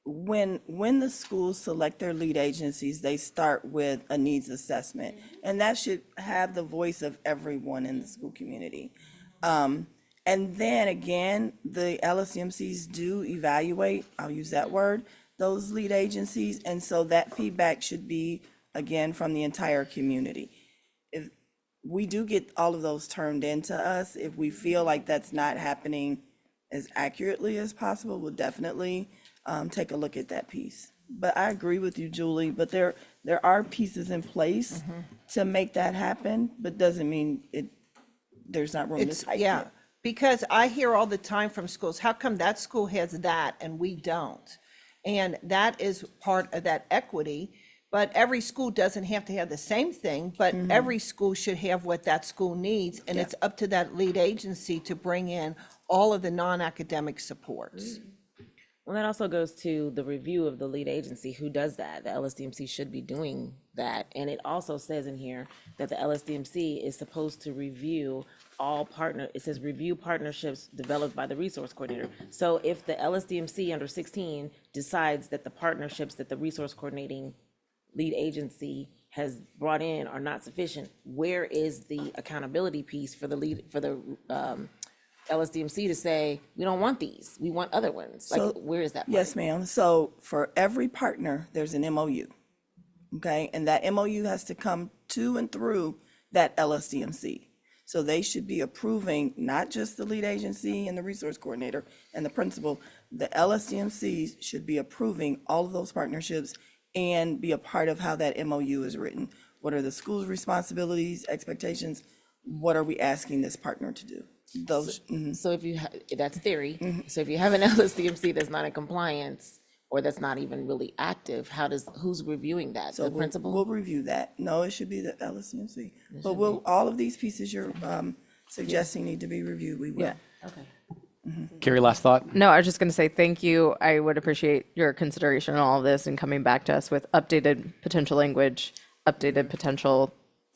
when the schools select their lead agencies, they start with a needs assessment. And that should have the voice of everyone in the school community. And then again, the LSMCs do evaluate, I'll use that word, those lead agencies. And so that feedback should be, again, from the entire community. If we do get all of those turned into us, if we feel like that's not happening as accurately as possible, we'll definitely take a look at that piece. But I agree with you, Julie, but there are pieces in place to make that happen, but doesn't mean there's not room to It's, tighten yeah, it. because I hear all the time from schools, how come that school has that and we don't? And that is part of that equity, but every school doesn't have to have the same thing, but every school should have what that school needs, and it's up to that lead agency to bring in all of the non-academic supports. Well, that also goes to the review of the lead agency. Who does that? The LSDMC should be doing that. And it also says in here that the LSDMC is supposed to review it says review partnerships developed by the resource coordinator. So if the LSDMC under 16 decides that the partnerships that the resource coordinating lead agency has brought in are not sufficient, where is the accountability piece for the LSDMC to say, we don't want these, we want other ones? Like, So- where is that part? Yes, ma'am. So for every partner, there's an MOU. Okay, and that MOU has to come to and through that LSDMC. So they should be approving not just the lead agency and the resource coordinator and the principal. The LSDMCs should be approving all of those partnerships and be a part of how that MOU is written. What are the school's responsibilities, expectations? What are we asking this partner to do? Those, So if you, that's theory. Mm-hmm. So if you have an LSDMC that's not in compliance, or that's not even really active, who's reviewing that? so The we'll principal? review that. No, it should be the LSDMC. But all of these pieces you're suggesting need to be reviewed, we will. Yeah, okay. Carrie, last thought? No, I was just going to say thank you. I would appreciate your consideration on all of this and coming back to us with updated potential language, updated potential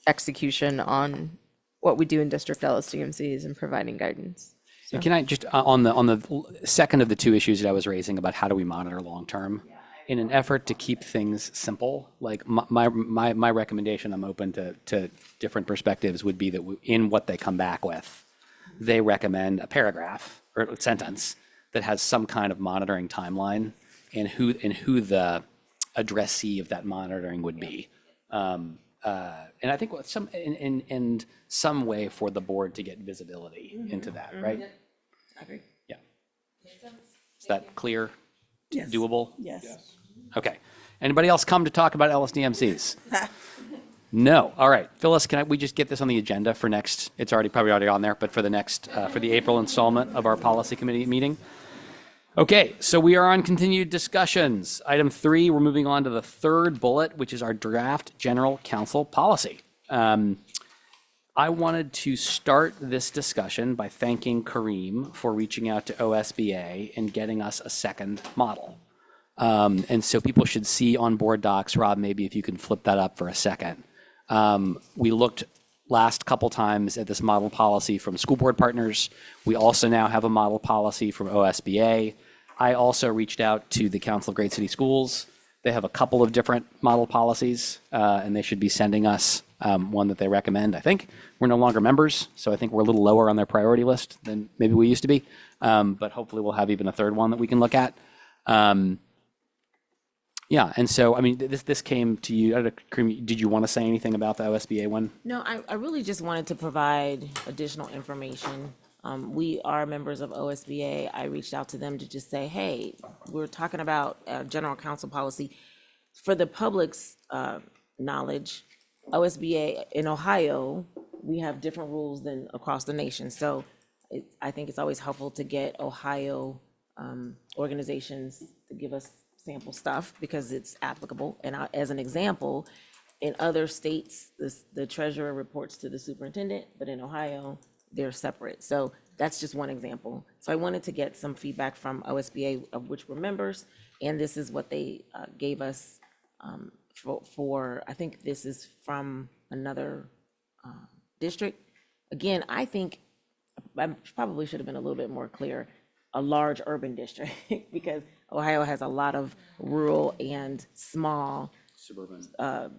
execution on what we do in district LSDMCs and providing guidance. And can I just, on the second of the two issues that I was raising about how do we monitor long-term, in an effort to keep things simple, like my recommendation, I'm open to different perspectives, would be that in what they come back with, they recommend a paragraph or a sentence that has some kind of monitoring timeline and who the addressee of that monitoring would be. And I think some in some way for the board to get visibility into that, right? I agree. Yeah. Is that clear? Yes. Doable? Yes. Okay. Anybody else come to talk about LSDMCs? No. All right. Phyllis, can we just get this on the agenda for next? It's probably already on there, but for the next for the April installment of our policy committee meeting. Okay, so we are on continued discussions. Item 3, we're moving on to the third bullet, which is our draft general counsel policy. I wanted to start this discussion by thanking Kareem for reaching out to OSBA and getting us a second model. And so people should see on board docs, Rob, maybe if you can flip that up for a second. We looked last couple times at this model policy from school board partners. We also now have a model policy from OSBA. I also reached out to the Council of Great City Schools. They have a couple of different model policies, and they should be sending us one that they recommend. I think we're no longer members, so I think we're a little lower on their priority list than maybe we used to be. But hopefully we'll have even a third one that we can look at. Yeah, and so, I mean, this came to you. Did you want to say anything about the OSBA one? No, I really just wanted to provide additional information. We are members of OSBA. I reached out to them to just say, hey, we're talking about general counsel policy. For the public's knowledge, OSBA in Ohio, we have different rules than across the nation. So I think it's always helpful to get Ohio organizations to give us sample stuff because it's applicable. And as an example, in other states, the treasurer reports to the superintendent, but in Ohio, they're separate. So that's just one example. So I wanted to get some feedback from OSBA, of which we're members, and this is what they gave us for, I think this is from another district. Again, I think I probably should have been a little bit more clear, a large urban district, because Ohio has a lot of rural and small Suburban.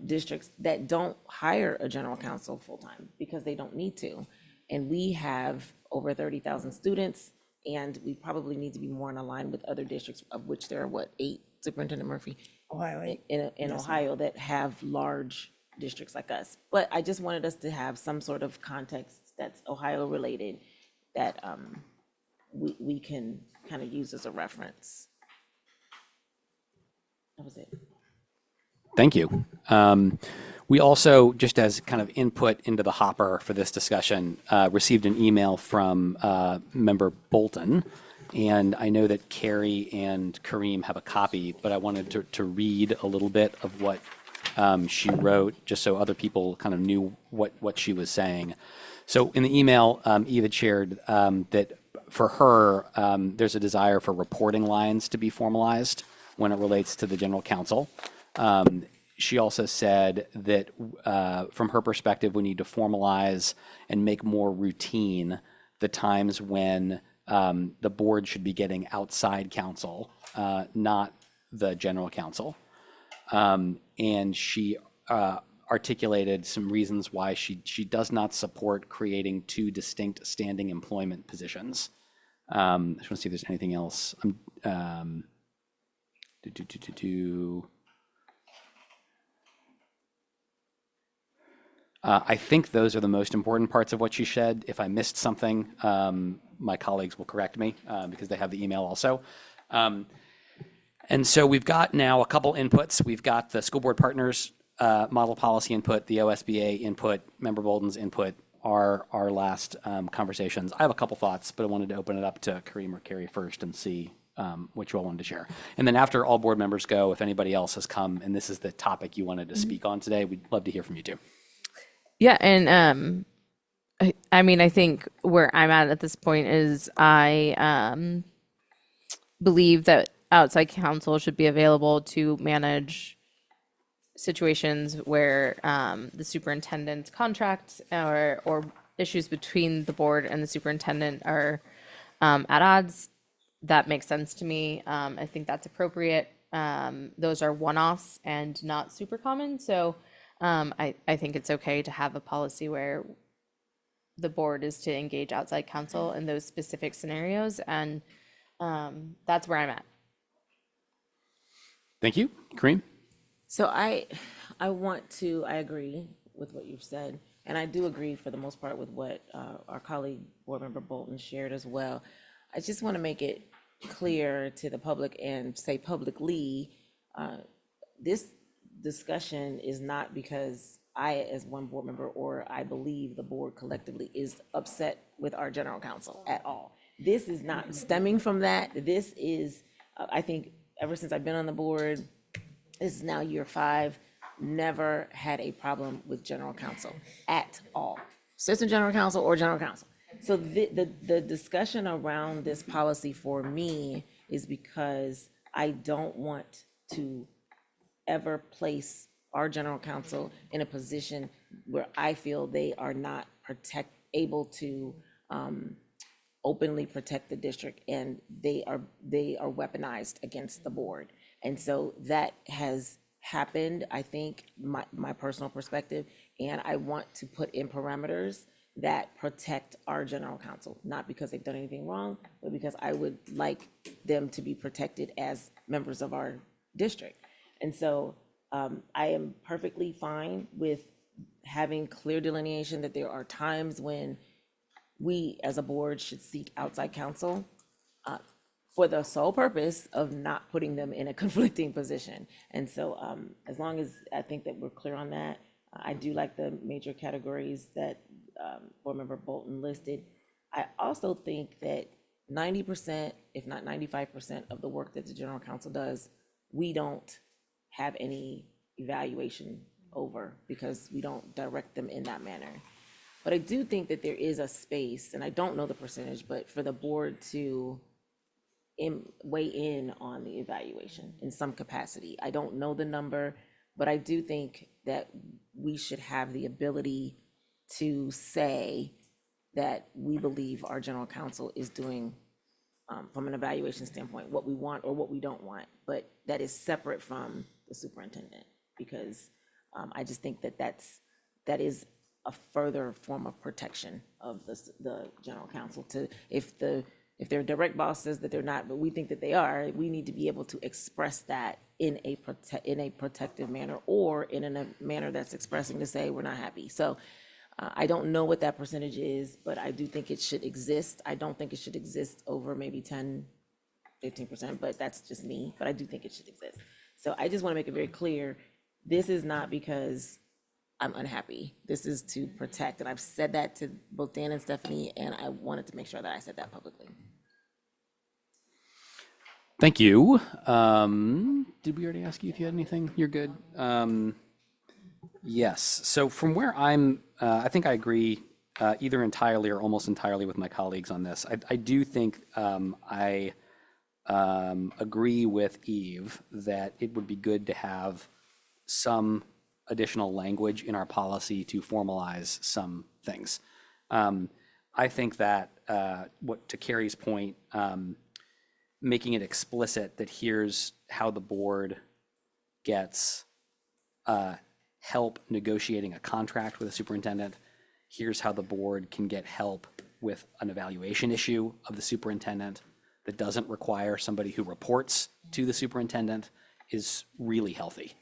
districts that don't hire a general counsel full-time because they don't need to. And we have over 30,000 students, and we probably need to be more in line with other districts, of which there are, 8, Superintendent Murphy? Ohio. In Ohio that have large districts like us. But I just wanted us to have some sort of context that's Ohio-related that we can kind of use as a reference. That was it. Thank you. We also, just as kind of input into the hopper for this discussion, received an email from Member Bolton. And I know that Carrie and Kareem have a copy, but I wanted to read a little bit of what she wrote, just so other people kind of knew what she was saying. So in the email, Eva shared that for her, there's a desire for reporting lines to be formalized when it relates to the general counsel. She also said that from her perspective, we need to formalize and make more routine the times when the board should be getting outside counsel, not the general counsel. And she articulated some reasons why she does not support creating two distinct standing employment positions. I just want to see if there's anything else. I think those are the most important parts of what she said. If I missed something, my colleagues will correct me because they have the email also. And so we've got now a couple inputs. We've got the school board partners model policy input, the OSBA input, Member Bolden's input, our last conversations. I have a couple thoughts, but I wanted to open it up to Kareem or Carrie first and see what you all wanted to share. And then after all board members go, if anybody else has come and this is the topic you wanted to speak on today, we'd love to hear from you too. Yeah, and I mean, I think where I'm at this point is I believe that outside counsel should be available to manage situations where the superintendent's contract or issues between the board and the superintendent are at odds. That makes sense to me. I think that's appropriate. Those are one-offs and not super common. So I think it's okay to have a policy where the board is to engage outside counsel in those specific scenarios. And that's where I'm at. Thank you. Kareem? So I agree with what you've said, and I do agree for the most part with what our colleague, Board Member Bolton, shared as well. I just want to make it clear to the public and say publicly, this discussion is not because I, as one board member, or I believe the board collectively is upset with our general counsel at all. This is not stemming from that. This is, I think, ever since I've been on the board, this is now year 5, never had a problem with general counsel at all. Assistant general counsel or general counsel. So the discussion around this policy for me is because I don't want to ever place our general counsel in a position where I feel they are not able to openly protect the district, and they are weaponized against the board. And so that has happened, I think, my personal perspective, and I want to put in parameters that protect our general counsel, not because they've done anything wrong, but because I would like them to be protected as members of our district. And so I am perfectly fine with having clear delineation that there are times when we as a board should seek outside counsel for the sole purpose of not putting them in a conflicting position. And so as long as I think that we're clear on that, I do like the major categories that Board Member Bolton listed. I also think that 90%, if not 95% of the work that the general counsel does, we don't have any evaluation over because we don't direct them in that manner. But I do think that there is a space, and I don't know the percentage, but for the board to weigh in on the evaluation in some capacity. I don't know the number, but I do think that we should have the ability to say that we believe our general counsel is doing, from an evaluation standpoint, what we want or what we don't want, but that is separate from the superintendent, because I just think that that is a further form of protection of the general counsel. To if their direct boss says that they're not, but we think that they are, we need to be able to express that in a protective manner, or in a manner that's expressing to say we're not happy. So I don't know what that percentage is, but I do think it should exist. I don't think it should exist over maybe 10, 15%, but that's just me. But I do think it should exist. So I just want to make it very clear, this is not because I'm unhappy. This is to protect, and I've said that to both Dan and Stephanie, and I wanted to make sure that I said that publicly. Thank you. Did we already ask you if you had anything? You're good. Yes. So from where I think I agree either entirely or almost entirely with my colleagues on this. I do think I agree with Eve that it would be good to have some additional language in our policy to formalize some things. I think that to Carrie's point, making it explicit that here's how the board gets help negotiating a contract with a superintendent. Here's how the board can get help with an evaluation issue of the superintendent that doesn't require somebody who reports to the superintendent is really healthy.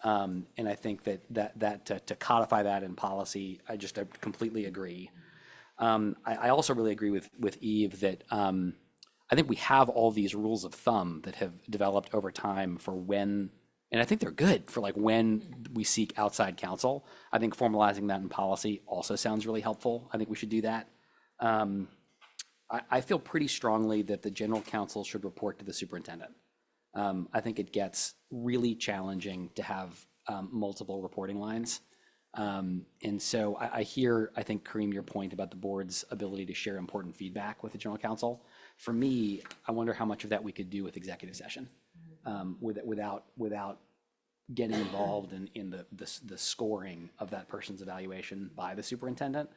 And I think that to codify that in policy, I completely agree. I also really agree with Eve that I think we have all these rules of thumb that have developed over time for when, and I think they're good for like when we seek outside counsel. I think formalizing that in policy also sounds really helpful. I think we should do that. I feel pretty strongly that the general counsel should report to the superintendent. I think it gets really challenging to have multiple reporting lines. And so I think, Kareem, your point about the board's ability to share important feedback with the general counsel. For me, I wonder how much of that we could do with executive session without getting involved in the scoring of that person's evaluation by the superintendent.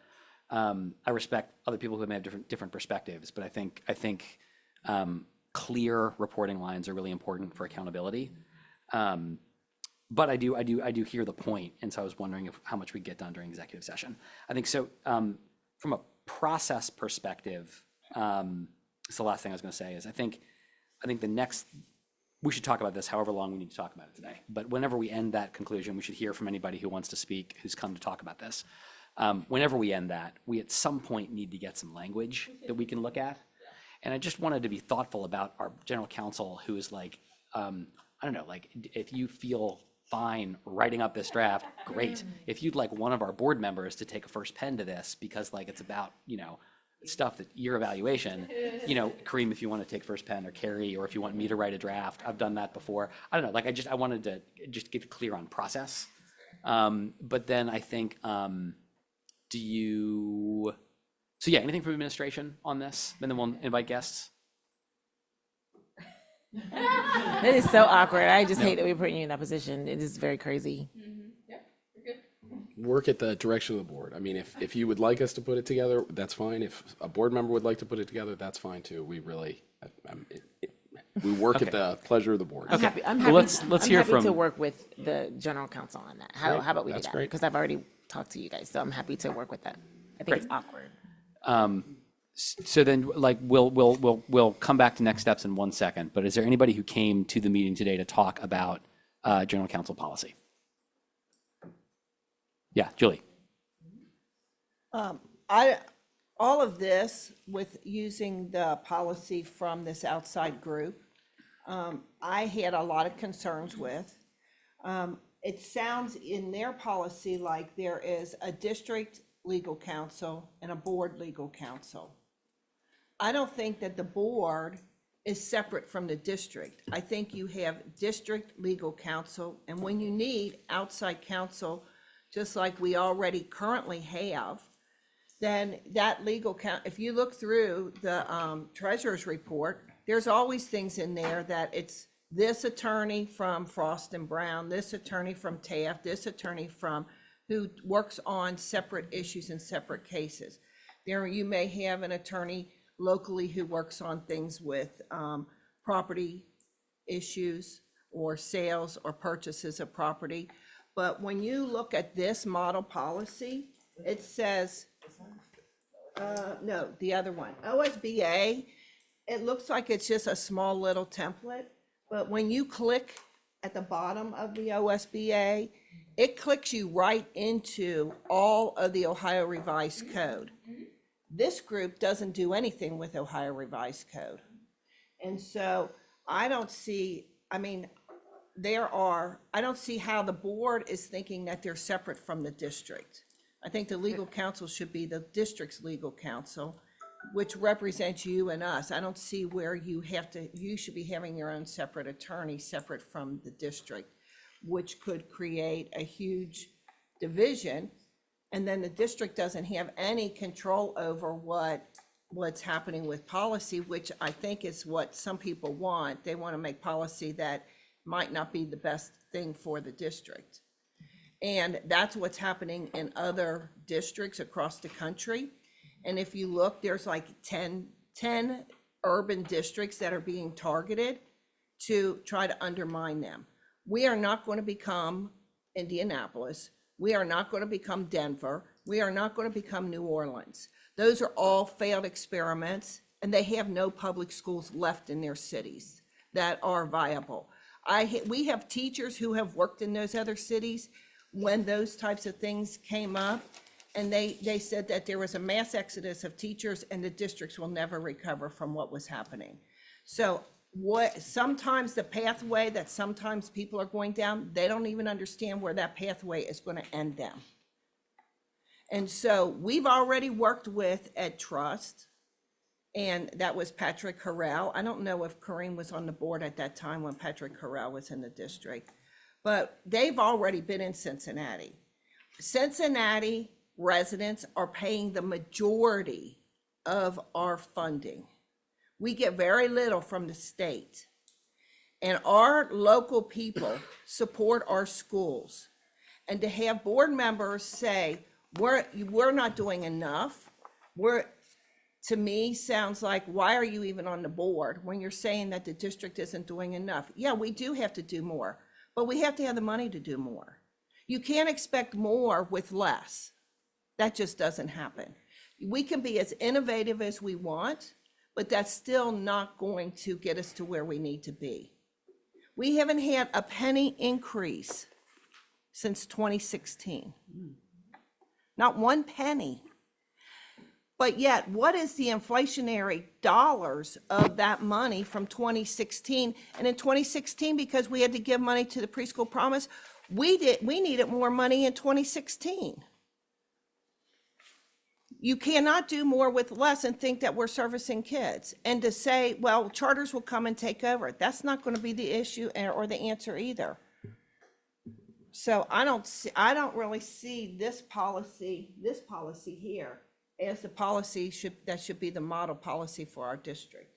I respect other people who may have different perspectives, but I think clear reporting lines are really important for accountability. But I do hear the point, and so I was wondering how much we get done during executive session. I think so. From a process perspective, it's the last thing I was going to say is I think we should talk about this however long we need to talk about it today. But whenever we end that conclusion, we should hear from anybody who wants to speak, who's come to talk about this. Whenever we end that, we at some point need to get some language that we can look at. And I just wanted to be thoughtful about our general counsel, who is like, I don't know, like if you feel fine writing up this draft, great. If you'd like one of our board members to take a first pen to this because like it's about, stuff that your evaluation, Kareem, if you want to take first pen, or Carrie, or if you want me to write a draft, I've done that before. I don't know, like I wanted to just get clear on process. But then I think, anything from administration on this? And then we'll invite guests. It is so awkward. I just hate that we're putting you in that position. It is very crazy. Work at the direction of the board. I mean, if you would like us to put it together, that's fine. If a board member would like to put it together, that's fine too. We really, we work at the pleasure of the board. I'm happy. Well, let's I'm hear happy from- to work with the general counsel on that. How about we do That's that? great. Because I've already talked to you guys, so I'm happy to work with that. I think it's awkward. So then, like, we'll come back to next steps in 1 second. But is there anybody who came to the meeting today to talk about general counsel policy? Yeah, Julie. All of this with using the policy from this outside group, I had a lot of concerns with. It sounds in their policy like there is a district legal counsel and a board legal counsel. I don't think that the board is separate from the district. I think you have district legal counsel, and when you need outside counsel, just like we already currently have, then that legal if you look through the treasurer's report, there's always things in there that it's this attorney from Frost and Brown, this attorney from Taft, this attorney from who works on separate issues and separate cases. There you may have an attorney locally who works on things with property issues or sales or purchases of property. But when you look at this model policy, it says, no, the other one, OSBA, it looks like it's just a small little template, but when you click at the bottom of the OSBA, it clicks you right into all of the Ohio Revised Code. This group doesn't do anything with Ohio Revised Code. And so I don't see, I don't see how the board is thinking that they're separate from the district. I think the legal counsel should be the district's legal counsel, which represents you and us. I don't see where you should be having your own separate attorney, separate from the district, which could create a huge division. And then the district doesn't have any control over what's happening with policy, which I think is what some people want. They want to make policy that might not be the best thing for the district. And that's what's happening in other districts across the country. And if you look, there's like 10 urban districts that are being targeted to try to undermine them. We are not going to become Indianapolis. We are not going to become Denver. We are not going to become New Orleans. Those are all failed experiments, and they have no public schools left in their cities that are viable. We have teachers who have worked in those other cities when those types of things came up, and they said that there was a mass exodus of teachers and the districts will never recover from what was happening. So sometimes the pathway that sometimes people are going down, they don't even understand where that pathway is going to end them. And so we've already worked with Ed Trust, and that was Patrick Harrell. I don't know if Kareem was on the board at that time when Patrick Harrell was in the district, but they've already been in Cincinnati. Cincinnati residents are paying the majority of our funding. We get very little from the state. And our local people support our schools. And to have board members say, we're not doing enough, to me sounds like, why are you even on the board when you're saying that the district isn't doing enough? Yeah, we do have to do more, but we have to have the money to do more. You can't expect more with less. That just doesn't happen. We can be as innovative as we want, but that's still not going to get us to where we need to be. We haven't had a penny increase since 2016. Not one penny. But yet, what is the inflationary dollars of that money from 2016? And in 2016, because we had to give money to the preschool promise, we needed more money in 2016. You cannot do more with less and think that we're servicing kids. And to say, well, charters will come and take over, that's not going to be the issue or the answer either. So I don't really see this policy here as the policy that should be the model policy for our district,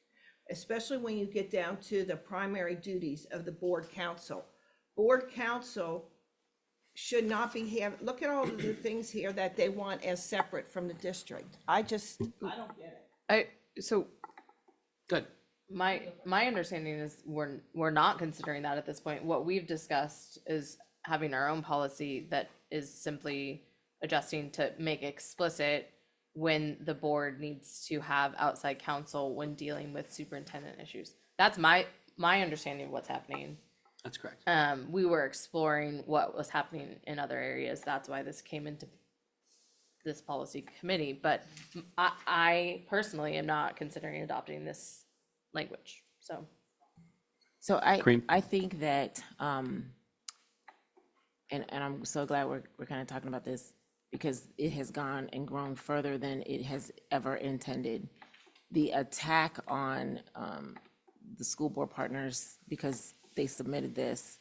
especially when you get down to the primary duties of the board council. Board council should not be look at all of the things here that they want as separate from the district. I don't get it. So Good. my understanding is we're not considering that at this point. What we've discussed is having our own policy that is simply adjusting to make explicit when the board needs to have outside counsel when dealing with superintendent issues. That's my understanding of what's happening. That's correct. We were exploring what was happening in other areas. That's why this came into this policy committee. But I personally am not considering adopting this language. So Kareem? I think that, and I'm so glad we're kind of talking about this because it has gone and grown further than it has ever intended. The attack on the school board partners because they submitted this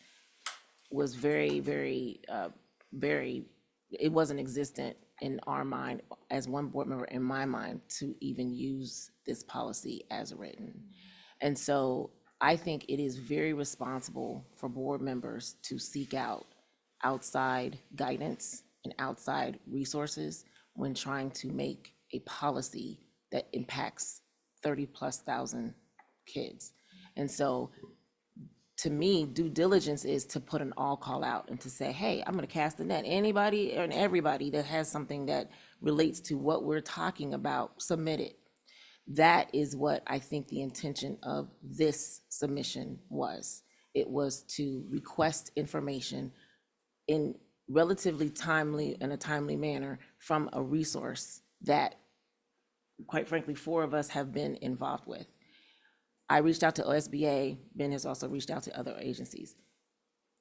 was very, very, it wasn't existent in our mind as one board member in my mind to even use this policy as written. And so I think it is very responsible for board members to seek out outside guidance and outside resources when trying to make a policy that impacts 30,000+ kids. And so to me, due diligence is to put an all call out and to say, hey, I'm going to cast the net. Anybody and everybody that has something that relates to what we're talking about, submit it. That is what I think the intention of this submission was. It was to request information in relatively in a timely manner from a resource that, quite frankly, 4 of us have been involved with. I reached out to OSBA. Ben has also reached out to other agencies.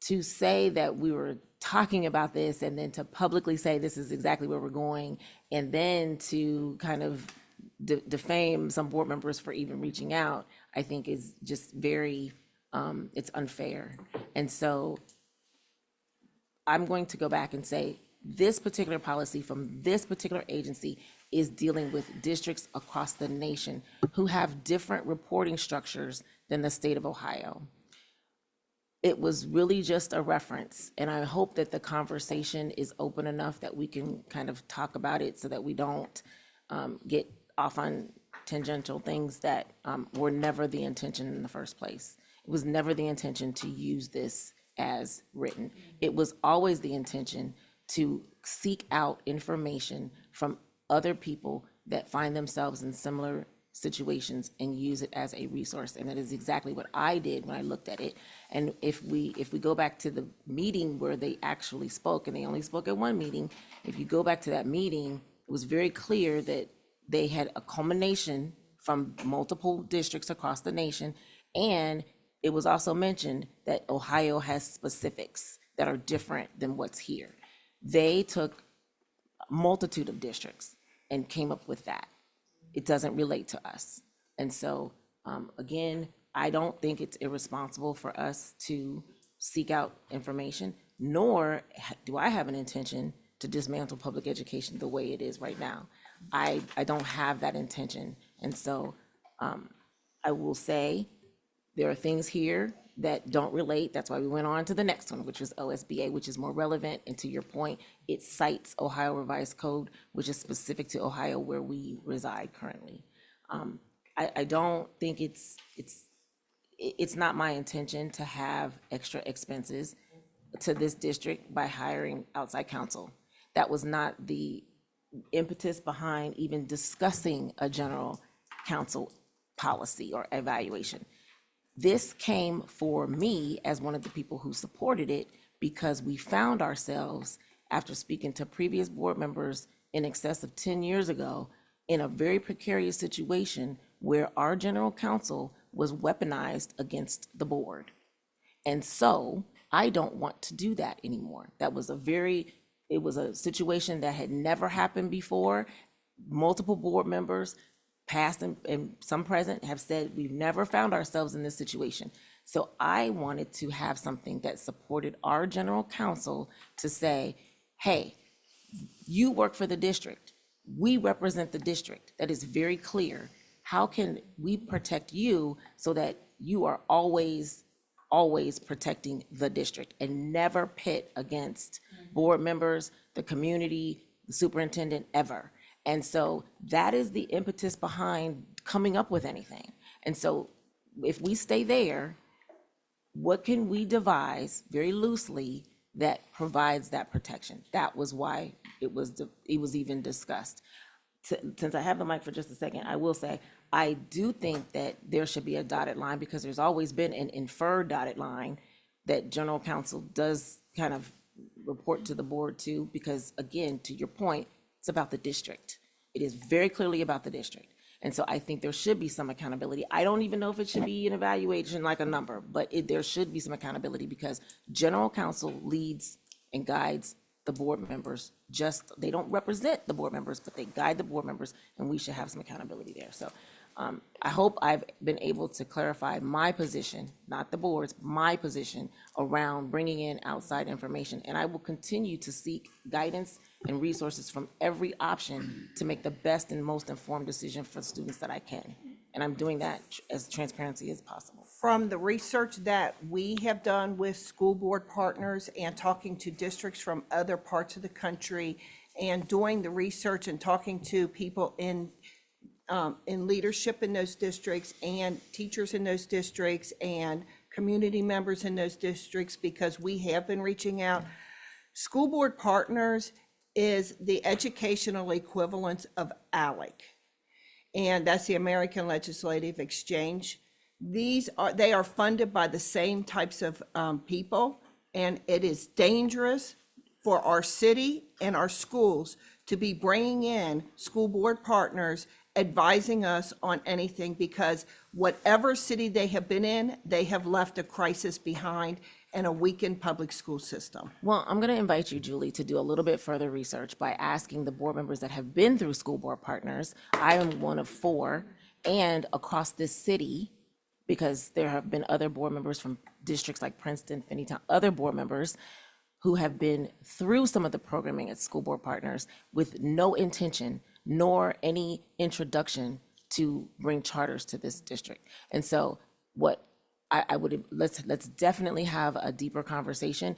to say that we were talking about this and then to publicly say this is exactly where we're going, and then to kind of defame some board members for even reaching out, I think is just very, it's unfair. And so I'm going to go back and say, this particular policy from this particular agency is dealing with districts across the nation who have different reporting structures than the state of Ohio. It was really just a reference, and I hope that the conversation is open enough that we can kind of talk about it so that we don't get off on tangential things that were never the intention in the first place. It was never the intention to use this as written. It was always the intention to seek out information from other people that find themselves in similar situations and use it as a resource. And that is exactly what I did when I looked at it. And if we go back to the meeting where they actually spoke, and they only spoke at one meeting, if you go back to that meeting, it was very clear that they had a culmination from multiple districts across the nation. And it was also mentioned that Ohio has specifics that are different than what's here. They took a multitude of districts and came up with that. It doesn't relate to us. And so, again, I don't think it's irresponsible for us to seek out information, nor do I have an intention to dismantle public education the way it is right now. I don't have that intention. And so I will say there are things here that don't relate. That's why we went on to the next one, which was OSBA, which is more relevant. And to your point, it cites Ohio Revised Code, which is specific to Ohio where we reside currently. I don't think it's not my intention to have extra expenses to this district by hiring outside counsel. That was not the impetus behind even discussing a general counsel policy or evaluation. This came for me as one of the people who supported it because we found ourselves, after speaking to previous board members in excess of 10 years ago, in a very precarious situation where our general counsel was weaponized against the board. And so I don't want to do that anymore. That was it was a situation that had never happened before. Multiple board members, past and some present, have said we've never found ourselves in this situation. So I wanted to have something that supported our general counsel to say, hey, you work for the district. We represent the district. That is very clear. How can we protect you so that you are always protecting the district and never pit against board members, the community, the superintendent, ever? And so that is the impetus behind coming up with anything. And so if we stay there, what can we devise very loosely that provides that protection? That was why it was even discussed. Since I have the mic for just a second, I will say, I do think that there should be a dotted line because there's always been an inferred dotted line that general counsel does kind of report to the board to, because again, to your point, it's about the district. It is very clearly about the district. And so I think there should be some accountability. I don't even know if it should be an evaluation like a number, but there should be some accountability because general counsel leads and guides the board members. They don't represent the board members, but they guide the board members, and we should have some accountability there. So I hope I've been able to clarify my position, not the board's, my position around bringing in outside information. And I will continue to seek guidance and resources from every option to make the best and most informed decision for the students that I can. And I'm doing that as transparently as possible. From the research that we have done with school board partners and talking to districts from other parts of the country and doing the research and talking to people in leadership in those districts and teachers in those districts and community members in those districts, because we have been reaching out. School board partners is the educational equivalent of ALEC, and that's the American Legislative Exchange. They are funded by the same types of people, and it is dangerous for our city and our schools to be bringing in school board partners advising us on anything, because whatever city they have been in, they have left a crisis behind, and a weakened public school system. Well, I'm going to invite you, Julie, to do a little bit further research by asking the board members that have been through School Board Partners. I am one of 4, and across this city, because there have been other board members from districts like Princeton, Finneytown, other board members who have been through some of the programming at School Board Partners with no intention nor any introduction to bring charters to this district. And so what I would, let's definitely have a deeper conversation.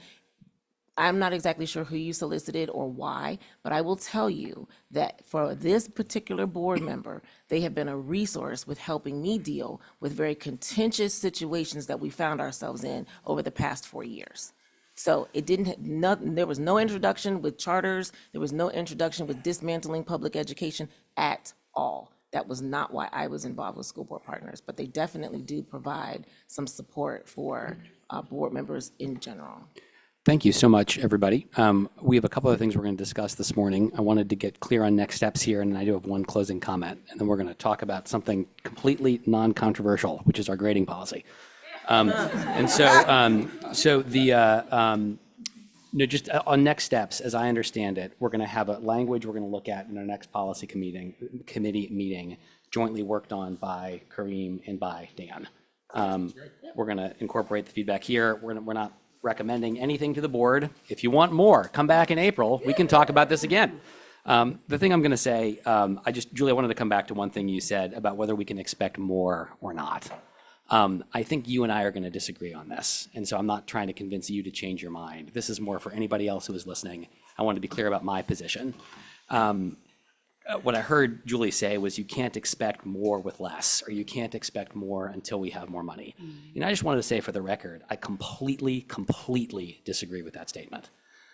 I'm not exactly sure who you solicited or why, but I will tell you that for this particular board member, they have been a resource with helping me deal with very contentious situations that we found ourselves in over the past 4 years. So it there was no introduction with charters, there was no introduction with dismantling public education at all. That was not why I was involved with School Board Partners, but they definitely do provide some support for board members in general. Thank you so much, everybody. We have a couple of things we're going to discuss this morning. I wanted to get clear on next steps here, and I do have one closing comment, and then we're going to talk about something completely non-controversial, which is our grading policy. And so just on next steps, as I understand it, we're going to have a language we're going to look at in our next policy committee meeting, jointly worked on by Kareem and by Dan. We're going to incorporate the feedback here. We're not recommending anything to the board. If you want more, come back in April. We can talk about this again. The thing I'm going to say, Julie, I wanted to come back to one thing you said about whether we can expect more or not. I think you and I are going to disagree on this. And so I'm not trying to convince you to change your mind. This is more for anybody else who is listening. I want to be clear about my position. What I heard Julie say was you can't expect more with less, or you can't expect more until we have more money. And I just wanted to say for the record, I completely disagree with that statement.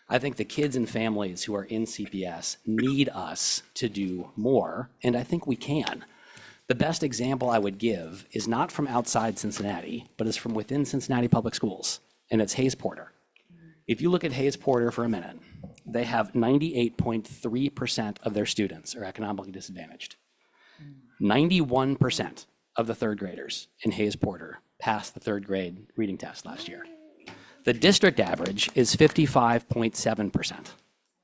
I think the kids and families who are in CPS need us to do more, and I think we can. The best example I would give is not from outside Cincinnati, but is from within Cincinnati Public Schools, and it's Hayes Porter. If you look at Hayes Porter for a minute, they have 98.3% of their students are economically disadvantaged. 91% of the third graders in Hayes Porter passed the third grade reading test last year. The district average is 55.7%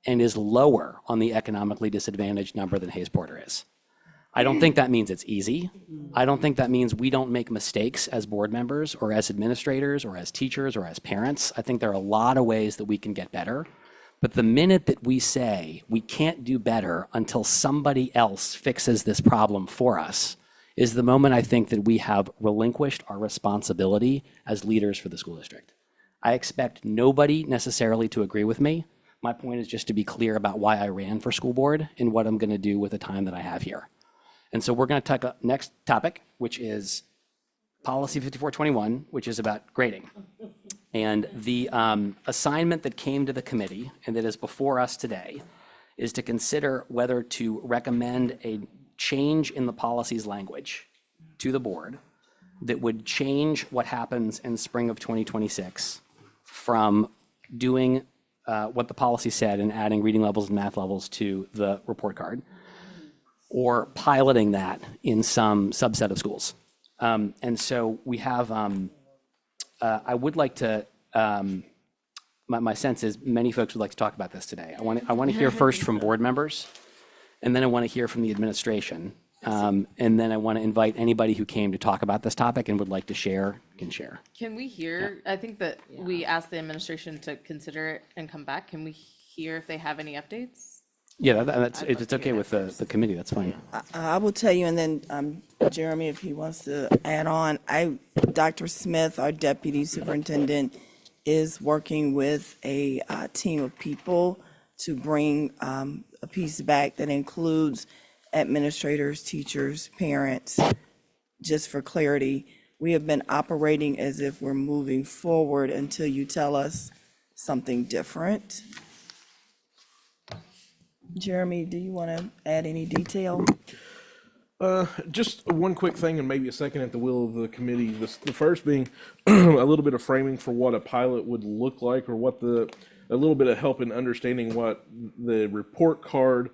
and is lower on the economically disadvantaged number than Hayes Porter is. I don't think that means it's easy. I don't think that means we don't make mistakes as board members or as administrators or as teachers or as parents. I think there are a lot of ways that we can get better. But the minute that we say we can't do better until somebody else fixes this problem for us is the moment I think that we have relinquished our responsibility as leaders for the school district. I expect nobody necessarily to agree with me. My point is just to be clear about why I ran for school board and what I'm going to do with the time that I have here. And so we're going to take a next topic, which is Policy 5421, which is about grading. And the assignment that came to the committee and that is before us today is to consider whether to recommend a change in the policy's language to the board that would change what happens in spring of 2026 from doing what the policy said and adding reading levels and math levels to the report card, or piloting that in some subset of schools. And so we have, I would like to, my sense is many folks would like to talk about this today. I want to hear first from board members, and then I want to hear from the administration. And then I want to invite anybody who came to talk about this topic and would like to share, can share. Can we hear, I think that we asked the administration to consider it and come back. Can we hear if they have any updates? Yeah, that's, if it's okay with the committee, that's fine. I will tell you, and then Jeremy, if he wants to add on, Dr. Smith, our deputy superintendent, is working with a team of people to bring a piece back that includes administrators, teachers, parents. Just for clarity, we have been operating as if we're moving forward until you tell us something different. Jeremy, do you want to add any detail? Just one quick thing and maybe a second at the will of the committee. The first being a little bit of framing for what a pilot would look like, or what a little bit of help in understanding what the report card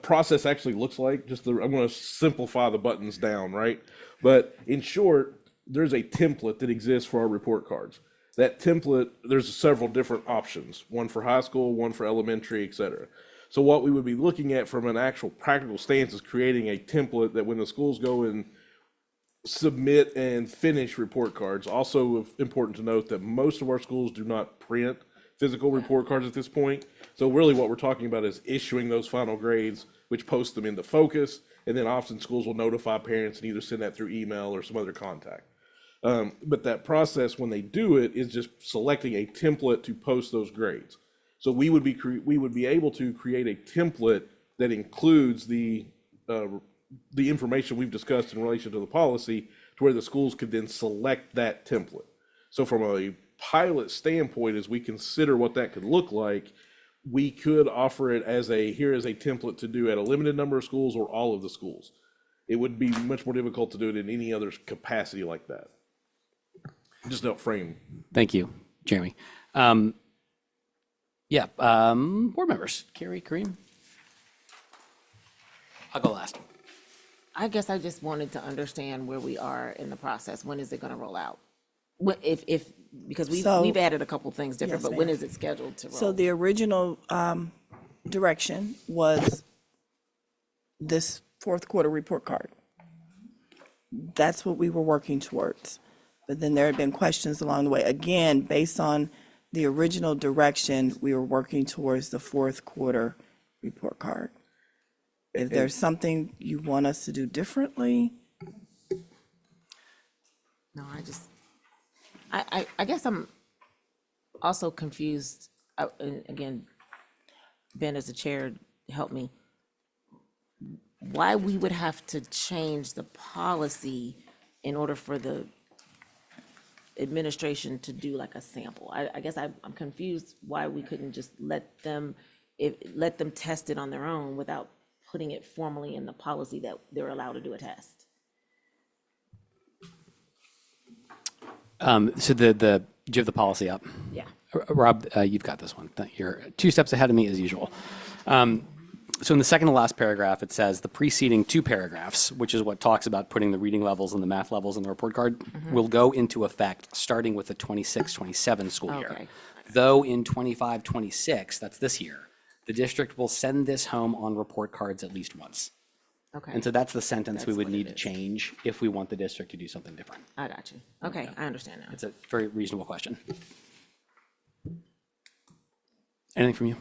process actually looks like. I'm going to simplify the buttons down, right? But in short, there's a template that exists for our report cards. That template, there's several different options, one for high school, one for elementary, et cetera. So what we would be looking at from an actual practical stance is creating a template that when the schools go and submit and finish report cards. Also important to note that most of our schools do not print physical report cards at this point. So really what we're talking about is issuing those final grades, which post them into Focus, and then often schools will notify parents and either send that through email or some other contact. But that process, when they do it, is just selecting a template to post those grades. So we would be able to create a template that includes the information we've discussed in relation to the policy, to where the schools could then select that template. So from a pilot standpoint, as we consider what that could look like, we could offer it as here is a template to do at a limited number of schools or all of the schools. It would be much more difficult to do it in any other capacity like that. Just don't frame. Thank you, Jeremy. Board members, Carrie, Kareem. I'll go last. I guess I just wanted to understand where we are in the process. When is it gonna roll out? Because we've added a couple things different, Yes, but when ma'am. is it scheduled to roll? So the original direction was this fourth quarter report card. That's what we were working towards. But then there had been questions along the way. Again, based on the original direction, we were working towards the fourth quarter report card. If there's something you want us to do differently, No, I guess I'm also confused, and again, Ben as the chair, help me. Why we would have to change the policy in order for the administration to do like a sample? I guess I'm confused why we couldn't just let them test it on their own without putting it formally in the policy that they're allowed to do a test. So do you have the policy up? Yeah. Rob, you've got this one. You're 2 steps ahead of me as usual. So in the second to last paragraph, it says the preceding 2 paragraphs, which is what talks about putting the reading levels and the math levels in the report card, will go into effect starting with the 26-27 school year. Okay. Though in 25-26, that's this year, the district will send this home on report cards at least once. Okay. And so that's the sentence we That's would what it need to is. change if we want the district to do something different. I got you. Okay, I understand now. It's a very reasonable question. Anything from you,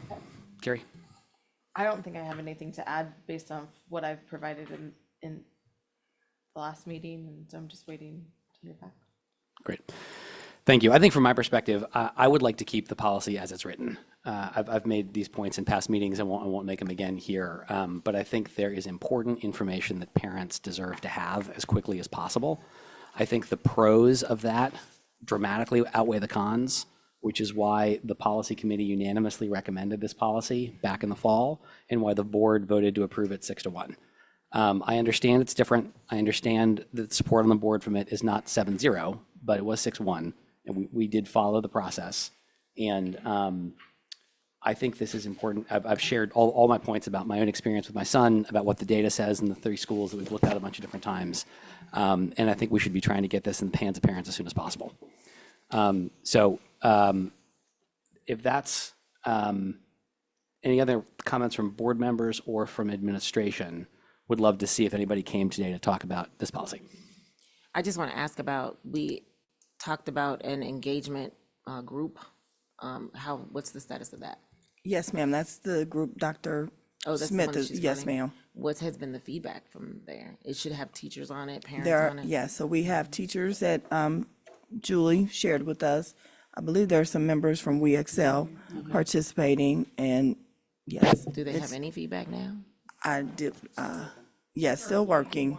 Carrie? I don't think I have anything to add based on what I've provided in the last meeting, and so I'm just waiting to hear back. Great. Thank you. I think from my perspective, I would like to keep the policy as it's written. I've made these points in past meetings. I won't make them again here. But I think there is important information that parents deserve to have as quickly as possible. I think the pros of that dramatically outweigh the cons, which is why the policy committee unanimously recommended this policy back in the fall and why the board voted to approve it 6-1. I understand it's different. I understand that the support on the board from it is not 7-0, but it was 6-1. And we did follow the process. And I think this is important. I've shared all my points about my own experience with my son, about what the data says in the 3 schools that we've looked at a bunch of different times. And I think we should be trying to get this in the hands of parents as soon as possible. If that's any other comments from board members or from administration, would love to see if anybody came today to talk about this policy. I just want to ask about, we talked about an engagement group. What's the status of that? yes, ma'am, that's the group Dr. Oh, that's the Smith one that is, she's yes, running? ma'am. What has been the feedback from there? It should have teachers on it, parents There, on it? yeah, so we have teachers that Julie shared with us. I believe there are some members from We Excel participating, and yes. Do they it's- have any feedback now? I did, yes, still working.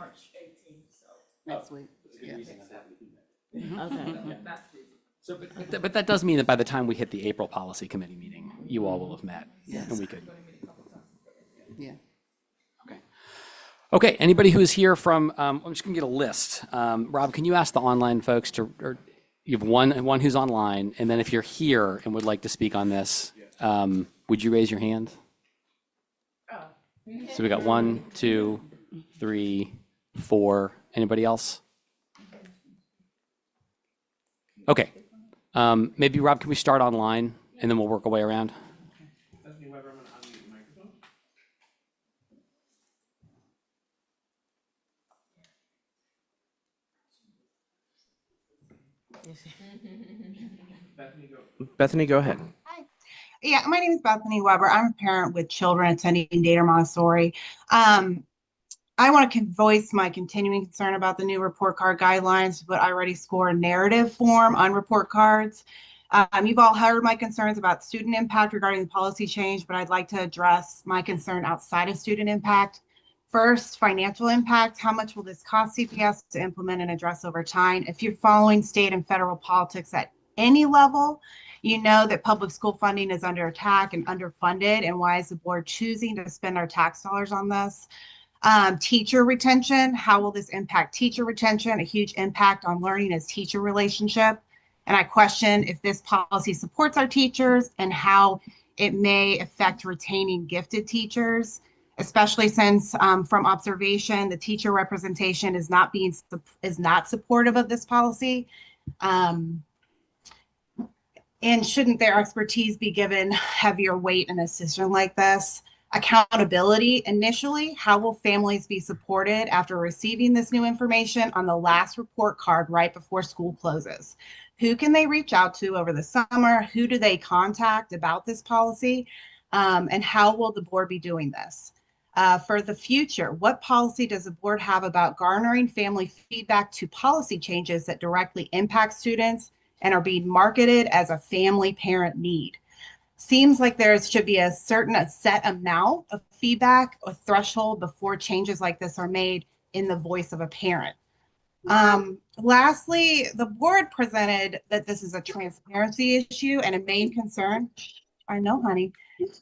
Next week. Okay. But that does mean that by the time we hit the April policy committee meeting, you all will have met. Yes. And we could. Yeah. Okay. Okay, anybody who is here from, I'm just gonna get a list. Rob, can you ask the online folks or you have one who's online, and then if you're here and would like to speak on this, would you raise your hand? So we got 1, 2, 3, 4. Anybody else? Okay. Maybe Rob, can we start online and then we'll work our way around? Bethany Weber, I'm gonna unmute your microphone. Bethany, go ahead. Yeah, my name is Bethany Weber. I'm a parent with children attending Data Montessori. I want to voice my continuing concern about the new report card guidelines, but I already score a narrative form on report cards. You've all heard my concerns about student impact regarding the policy change, but I'd like to address my concern outside of student impact. First, financial impact. How much will this cost CPS to implement and address over time? If you're following state and federal politics at any level, you know that public school funding is under attack and underfunded. And why is the board choosing to spend our tax dollars on this? Teacher retention. How will this impact teacher retention? A huge impact on learning as teacher relationship. And I question if this policy supports our teachers and how it may affect retaining gifted teachers, especially since from observation, the teacher representation is not supportive of this policy. And shouldn't their expertise be given heavier weight in a decision like this? Accountability initially, how will families be supported after receiving this new information on the last report card right before school closes? Who can they reach out to over the summer? Who do they contact about this policy? And how will the board be doing this? For the future, what policy does the board have about garnering family feedback to policy changes that directly impact students and are being marketed as a family parent need? Seems like there should be a set amount of feedback or threshold before changes like this are made in the voice of a parent. Lastly, the board presented that this is a transparency issue and a main concern. I know, honey.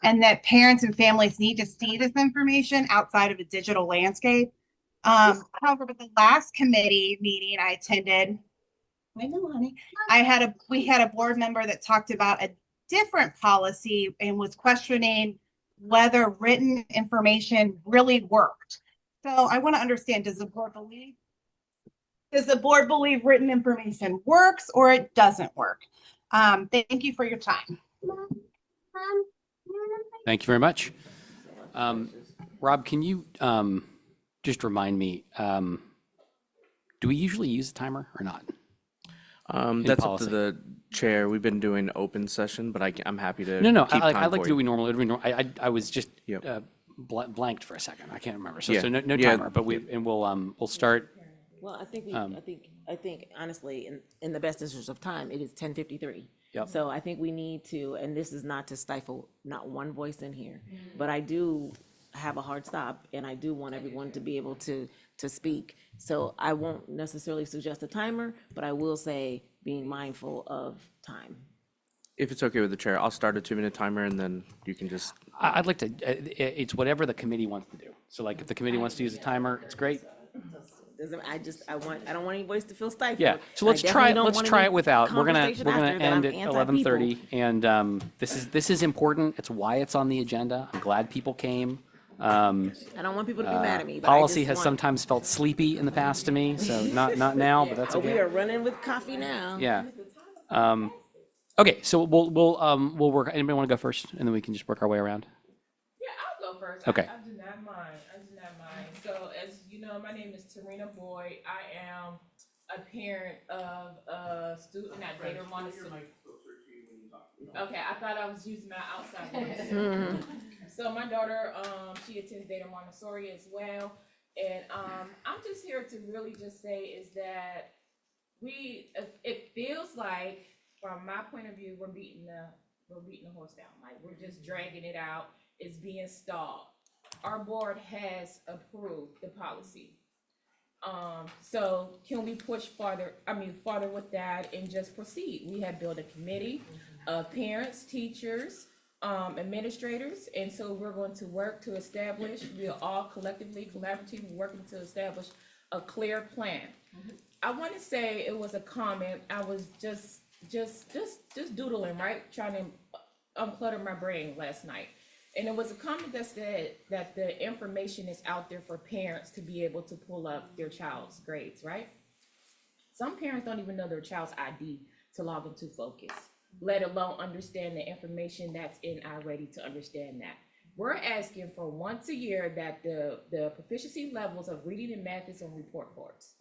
And that parents and families need to see this information outside of a digital landscape. However, with the last committee meeting I attended, I know, honey, we had a board member that talked about a different policy and was questioning whether written information really worked. So I want to understand, does the board believe written information works or it doesn't work? Thank you for your time. Thank you very much. Rob, can you just remind me, do we usually use a timer or not? That's up policy. to the chair. We've been doing open session, but I'm happy to No, keep I time like for to do you. we normally. I was just Yep. blanked for a second. I can't remember. So, Yeah. so no Yeah. timer, but we'll start. Well, I think honestly, in the best interest of time, it is 10:53. Yep. So I think we need to, and this is not to stifle not one voice in here, but I do have a hard stop and I do want everyone to be able to speak. So I won't necessarily suggest a timer, but I will say being mindful of time. If it's okay with the chair, I'll start a 2-minute timer and then you can just, I'd like to. It's whatever the committee wants to do. So, like, if the committee wants to use a timer, it's great. I don't want any voice to feel stifled. Yeah. So and I let's try definitely it. don't Let's want try any it without. We're gonna conversation after that end I'm at anti-people. 11:30, and this is important. It's why it's on the agenda. I'm glad people came. I don't want people to be mad at me. But Policy I just has want- sometimes felt sleepy in the past to me, so not now, but that's Oh, we okay. are running with coffee now. Yeah. Okay, so we'll work. Anybody want to go first, and then we can just work our way around. Yeah, I'll go first. Okay. I do not mind. So as you know, my name is Tarina Boyd. I am a parent of a student at Data Montessori. Okay, I thought I was using my outside voice. So my daughter, she attends Data Montessori as well. And I'm just here to really just say is that it feels like, from my point of view, we're beating the horse down. Like, we're just dragging it out. It's being stalled. Our board has approved the policy. So can we push farther with that and just proceed? We have built a committee of parents, teachers, administrators, and so we're going to work to establish, we are all collectively, collaboratively working to establish a clear plan. I want to say it was a comment, I was just doodling, right? Trying to unclutter my brain last night. And it was a comment that said that the information is out there for parents to be able to pull up their child's grades, right? Some parents don't even know their child's ID to log into Focus, let alone understand the information that's in iReady to understand that. We're asking for once a year that the proficiency levels of reading and math is on report cards.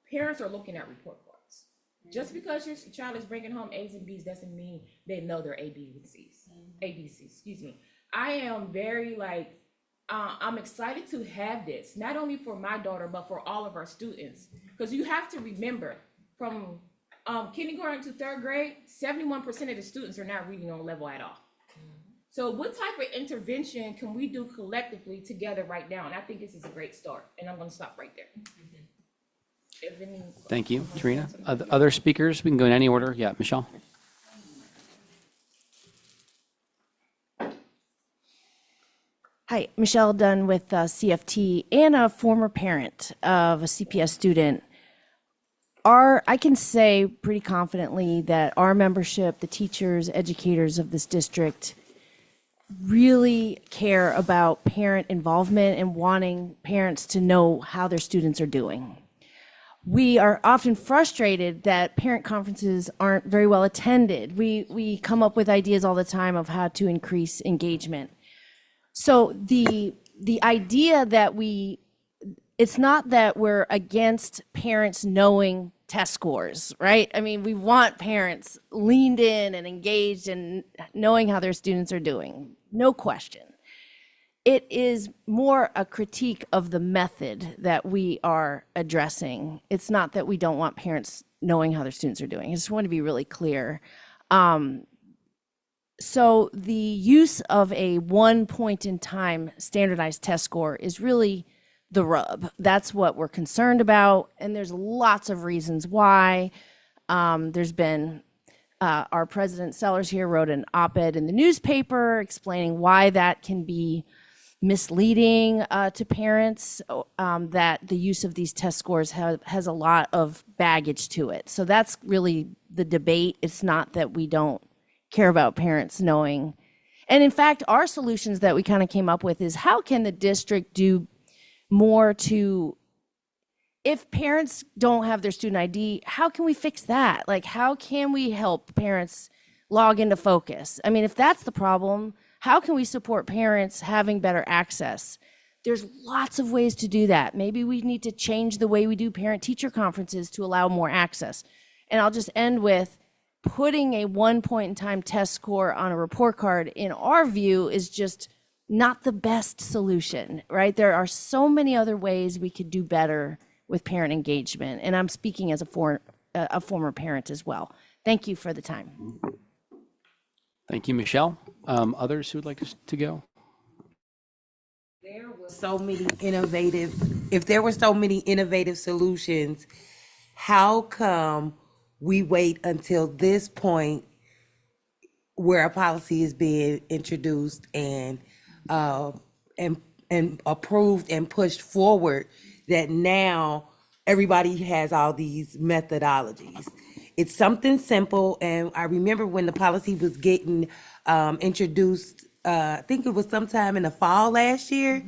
Parents are looking at report cards. Just because your child is bringing home A's and B's doesn't mean they know their ABCs, excuse me. I am very I'm excited to have this, not only for my daughter, but for all of our students. Because you have to remember, from kindergarten to third grade, 71% of the students are not reading on level at all. So what type of intervention can we do collectively together right now? And I think this is a great start, and I'm gonna stop right there. If any- Thank you, Tarina. Other speakers, we can go in any order. Yeah, Michelle? Hi, Michelle Dunn with CFT and a former parent of a CPS student. I can say pretty confidently that our membership, the teachers, educators of this district, really care about parent involvement and wanting parents to know how their students are doing. We are often frustrated that parent conferences aren't very well attended. We come up with ideas all the time of how to increase engagement. So the idea that it's not that we're against parents knowing test scores, right? I mean, we want parents leaned in and engaged and knowing how their students are doing, no question. It is more a critique of the method that we are addressing. It's not that we don't want parents knowing how their students are doing. I just want to be really clear. So the use of a 1 point in time standardized test score is really the rub. That's what we're concerned about. And there's lots of reasons why. There's been, our president Sellers here wrote an op-ed in the newspaper explaining why that can be misleading to parents, that the use of these test scores has a lot of baggage to it. So that's really the debate. It's not that we don't care about parents knowing. And in fact, our solutions that we kind of came up with is how can the district do more to, if parents don't have their student ID, how can we fix that? Like, how can we help parents log into Focus? I mean, if that's the problem, how can we support parents having better access? There's lots of ways to do that. Maybe we need to change the way we do parent-teacher conferences to allow more access. And I'll just end with, putting a 1 point in time test score on a report card, in our view, is just not the best solution, right? There are so many other ways we could do better with parent engagement. And I'm speaking as a former parent as well. Thank you for the time. Thank you, Michelle. Others who would like to go? There were so many if there were so many innovative solutions, how come we wait until this point where a policy is being introduced and approved and pushed forward, that now everybody has all these methodologies? It's something simple. And I remember when the policy was getting introduced, I think it was sometime in the fall last year,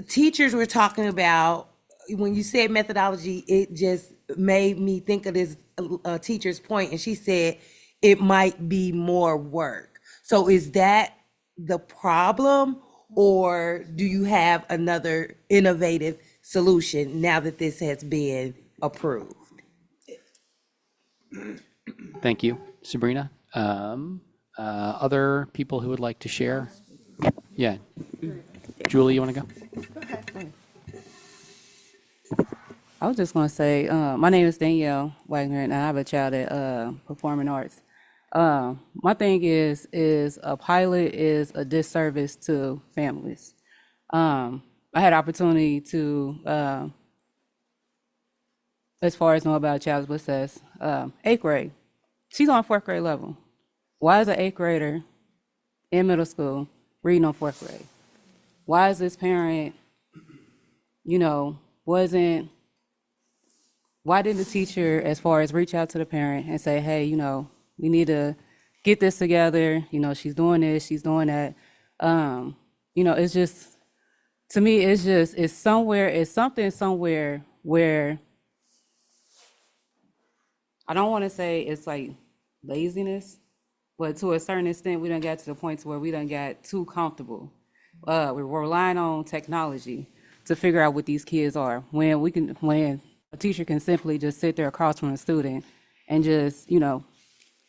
teachers were talking about, when you said methodology, it just made me think of this teacher's point, and she said it might be more work. So is that the problem, or do you have another innovative solution now that this has been approved? Thank you, Sabrina. Other people who would like to share? Yeah. Julie, you want to go? I was just going to say, my name is Danielle Wagner, and I have a child at Performing Arts. My thing is a pilot is a disservice to families. I had opportunity to, as far as know about Child's Success, 8th grade. She's on 4th grade level. Why is an 8th grader in middle school reading on 4th grade? Why is this parent, why didn't the teacher, as far as reach out to the parent and say, hey, we need to get this together, she's doing this, she's doing that. It's just, to me, it's something somewhere where I don't want to say it's like laziness, but to a certain extent, we done got to the point to where we done got too comfortable. We're relying on technology to figure out what these kids are. When a teacher can simply just sit there across from a student and just,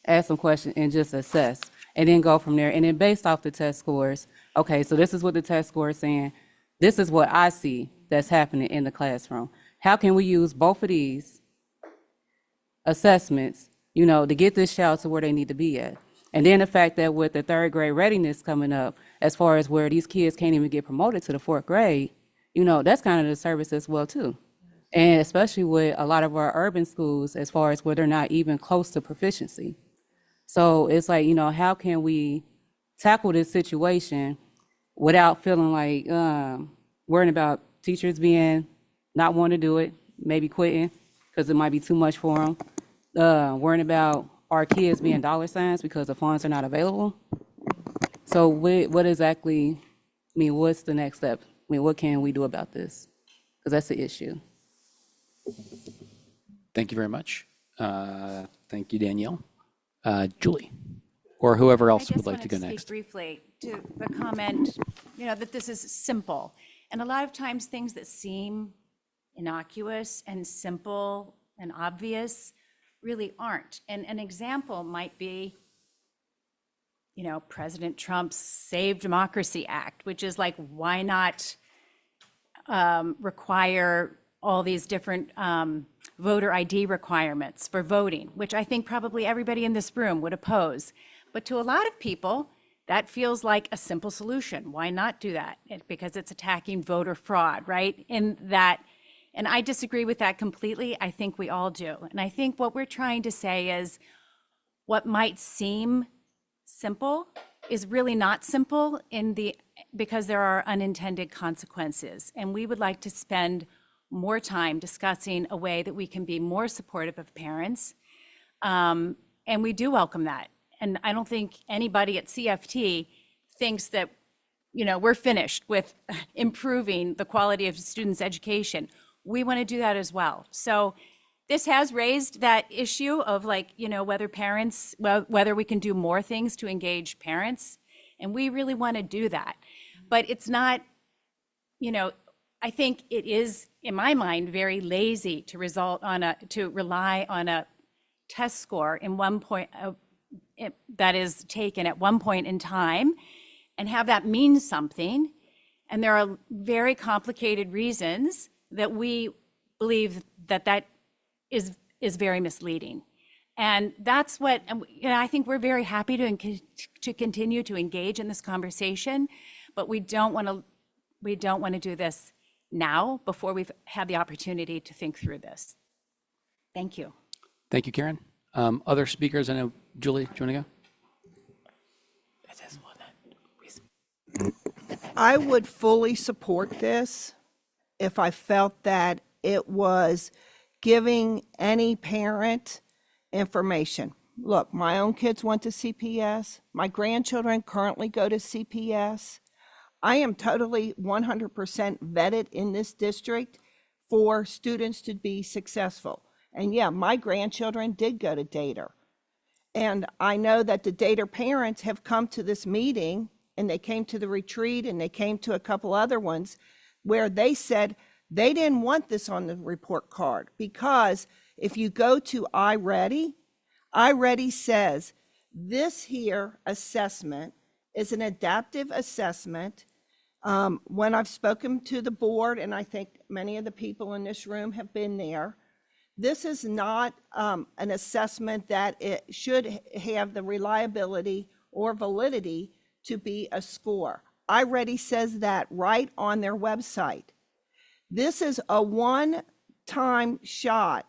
ask some questions and just assess, and then go from there. And then based off the test scores, okay, so this is what the test score is saying. This is what I see that's happening in the classroom. How can we use both of these assessments, to get this child to where they need to be at? And then the fact that with the third grade readiness coming up, as far as where these kids can't even get promoted to the fourth grade, that's kind of the service as well too. And especially with a lot of our urban schools, as far as where they're not even close to proficiency. So it's like, how can we tackle this situation without feeling like worrying about teachers not wanting to do it, maybe quitting because it might be too much for them, worrying about our kids being dollar signs because the funds are not available. So what exactly, what's the next step? What can we do about this? Because that's the issue. Thank you very much. Thank you, Danielle. Julie, or whoever else would like to go next. Briefly to the comment, that this is simple. And a lot of times things that seem innocuous and simple and obvious really aren't. And an example might be, President Trump's Save Democracy Act, which is like, why not require all these different voter ID requirements for voting, which I think probably everybody in this room would oppose. But to a lot of people, that feels like a simple solution. Why not do that? Because it's attacking voter fraud, right? And I disagree with that completely. I think we all do. And I think what we're trying to say is what might seem simple is really not simple because there are unintended consequences. And we would like to spend more time discussing a way that we can be more supportive of parents. And we do welcome that. And I don't think anybody at CFT thinks that, we're finished with improving the quality of students' education. We want to do that as well. So this has raised that issue of whether we can do more things to engage parents. And we really want to do that. But it's not, I think it is, in my mind, very lazy to rely on a test score in that is taken at one point in time and have that mean something. And there are very complicated reasons that we believe that is very misleading. And that's what, I think we're very happy to continue to engage in this conversation, but we don't want to do this now before we've had the opportunity to think through this. Thank you. Thank you, Karen. Other speakers? I know, Julie, do you want to go? I would fully support this if I felt that it was giving any parent information. Look, my own kids went to CPS. My grandchildren currently go to CPS. I am totally 100% vetted in this district for students to be successful. And yeah, my grandchildren did go to Dater. And I know that the Dater parents have come to this meeting, and they came to the retreat, and they came to a couple other ones where they said they didn't want this on the report card, because if you go to iReady says this here assessment is an adaptive assessment. When I've spoken to the board, and I think many of the people in this room have been there, this is not an assessment that it should have the reliability or validity to be a score. iReady says that right on their website. This is a one-time shot.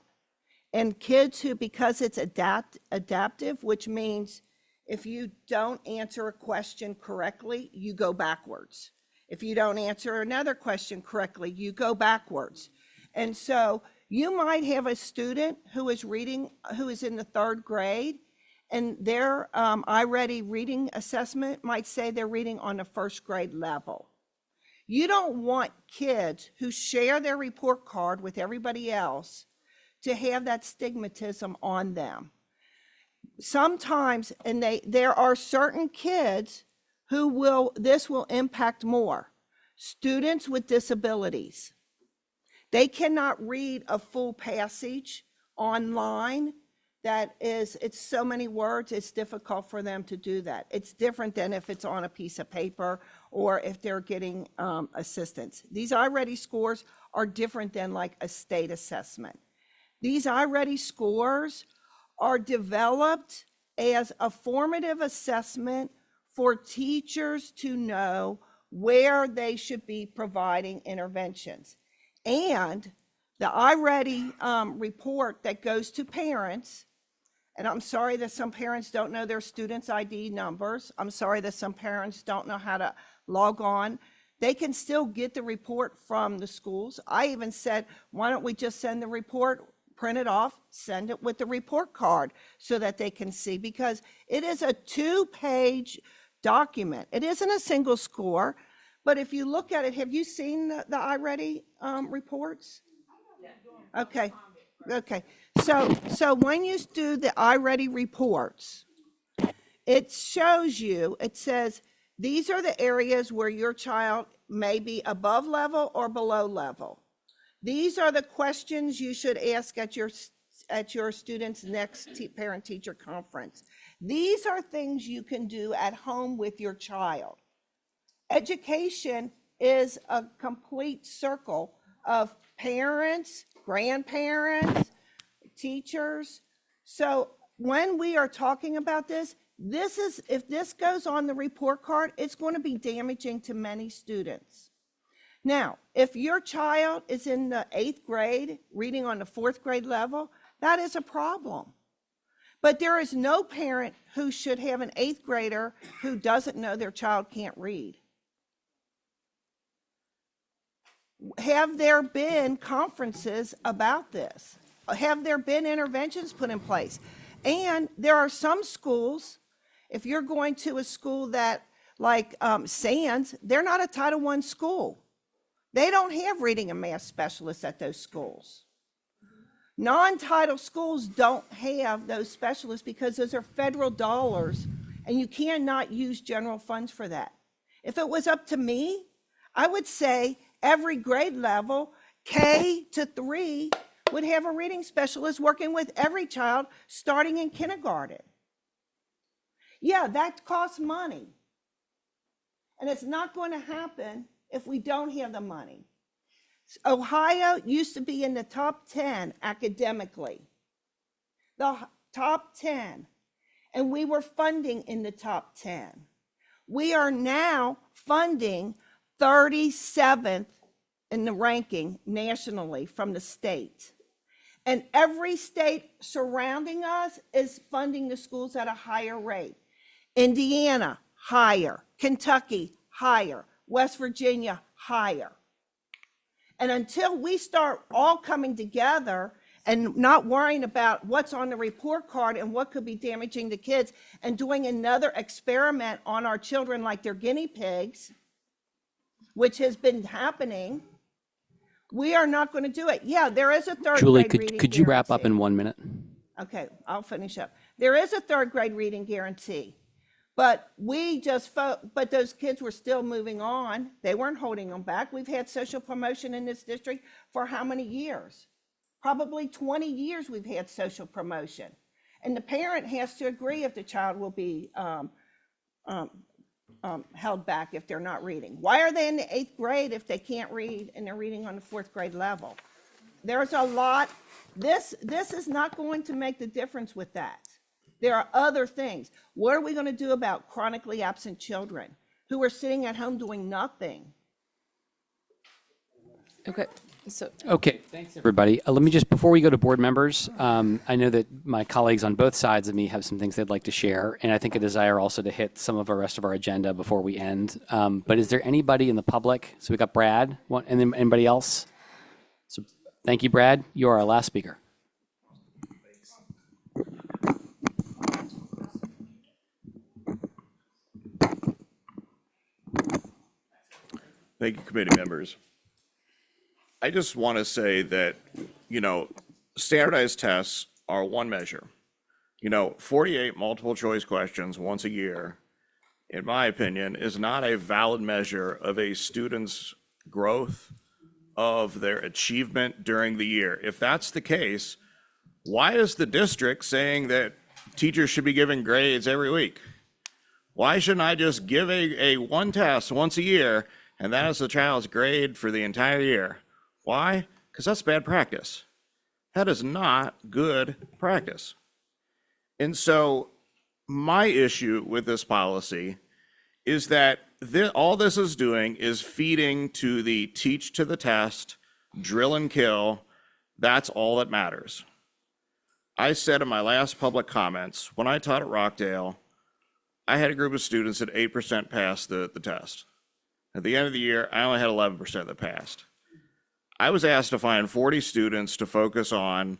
And kids who, because it's adaptive, which means if you don't answer a question correctly, you go backwards. If you don't answer another question correctly, you go backwards. And so you might have a student who is in the third grade, and their iReady reading assessment might say they're reading on a first grade level. You don't want kids who share their report card with everybody else to have that stigmatism on them. Sometimes, and there are certain kids who this will impact more. Students with disabilities. They cannot read a full passage online. It's so many words, it's difficult for them to do that. It's different than if it's on a piece of paper or if they're getting assistance. These iReady scores are different than like a state assessment. These iReady scores are developed as a formative assessment for teachers to know where they should be providing interventions. And the iReady report that goes to parents, and I'm sorry that some parents don't know their students' ID numbers. I'm sorry that some parents don't know how to log on. They can still get the report from the schools. I even said, why don't we just send the report, print it off, send it with the report card so that they can see, because it is a 2-page document. It isn't a single score, but if you look at it, have you seen the iReady reports? Okay. So when you do the iReady reports, it shows you, it says, these are the areas where your child may be above level or below level. These are the questions you should ask at your student's next parent-teacher conference. These are things you can do at home with your child. Education is a complete circle of parents, grandparents, teachers. So when we are talking about this, if this goes on the report card, it's going to be damaging to many students. Now, if your child is in the 8th grade, reading on the 4th grade level, that is a problem. But there is no parent who should have an 8th grader who doesn't know their child can't read. Have there been conferences about this? Have there been interventions put in place? And there are some schools, if you're going to a school that, like Sands, they're not a Title I school. They don't have reading and math specialists at those schools. Non-title schools don't have those specialists because those are federal dollars and you cannot use general funds for that. If it was up to me, I would say every grade level, K to 3, would have a reading specialist working with every child starting in kindergarten. Yeah, that costs money. And it's not going to happen if we don't have the money. Ohio used to be in the top 10 academically, the top 10, and we were funding in the top 10. We are now funding 37th in the ranking nationally from the state. And every state surrounding us is funding the schools at a higher rate. Indiana, higher. Kentucky, higher. West Virginia, higher. And until we start all coming together and not worrying about what's on the report card and what could be damaging to kids and doing another experiment on our children like they're guinea pigs, which has been happening, we are not going to do it. Yeah, there is a third Julie, grade reading could you wrap up guarantee. in 1 minute? Okay, I'll finish up. There is a 3rd grade reading guarantee, but but those kids were still moving on. They weren't holding them back. We've had social promotion in this district for how many years? Probably 20 years we've had social promotion. And the parent has to agree if the child will be held back if they're not reading. Why are they in the 8th grade if they can't read and they're reading on the 4th grade level? There's a lot. This is not going to make the difference with that. There are other things. What are we going to do about chronically absent children who are sitting at home doing nothing? Okay, so Okay, thanks, everybody. Let me just, before we go to board members, I know that my colleagues on both sides of me have some things they'd like to share, and I think a desire also to hit some of the rest of our agenda before we end. But is there anybody in the public? So we got Brad, and then anybody else? So thank you, Brad. You are our last speaker. Thank you, committee members. I just want to say that, standardized tests are one measure. 48 multiple choice questions once a year, in my opinion, is not a valid measure of a student's growth, of their achievement during the year. If that's the case, why is the district saying that teachers should be giving grades every week? Why shouldn't I just give a one test once a year and that is the child's grade for the entire year? Why? Because that's bad practice. That is not good practice. And so my issue with this policy is that all this is doing is feeding to the teach to the test, drill and kill. That's all that matters. I said in my last public comments, when I taught at Rockdale, I had a group of students that 8% passed the test. At the end of the year, I only had 11% that passed. I was asked to find 40 students to focus on,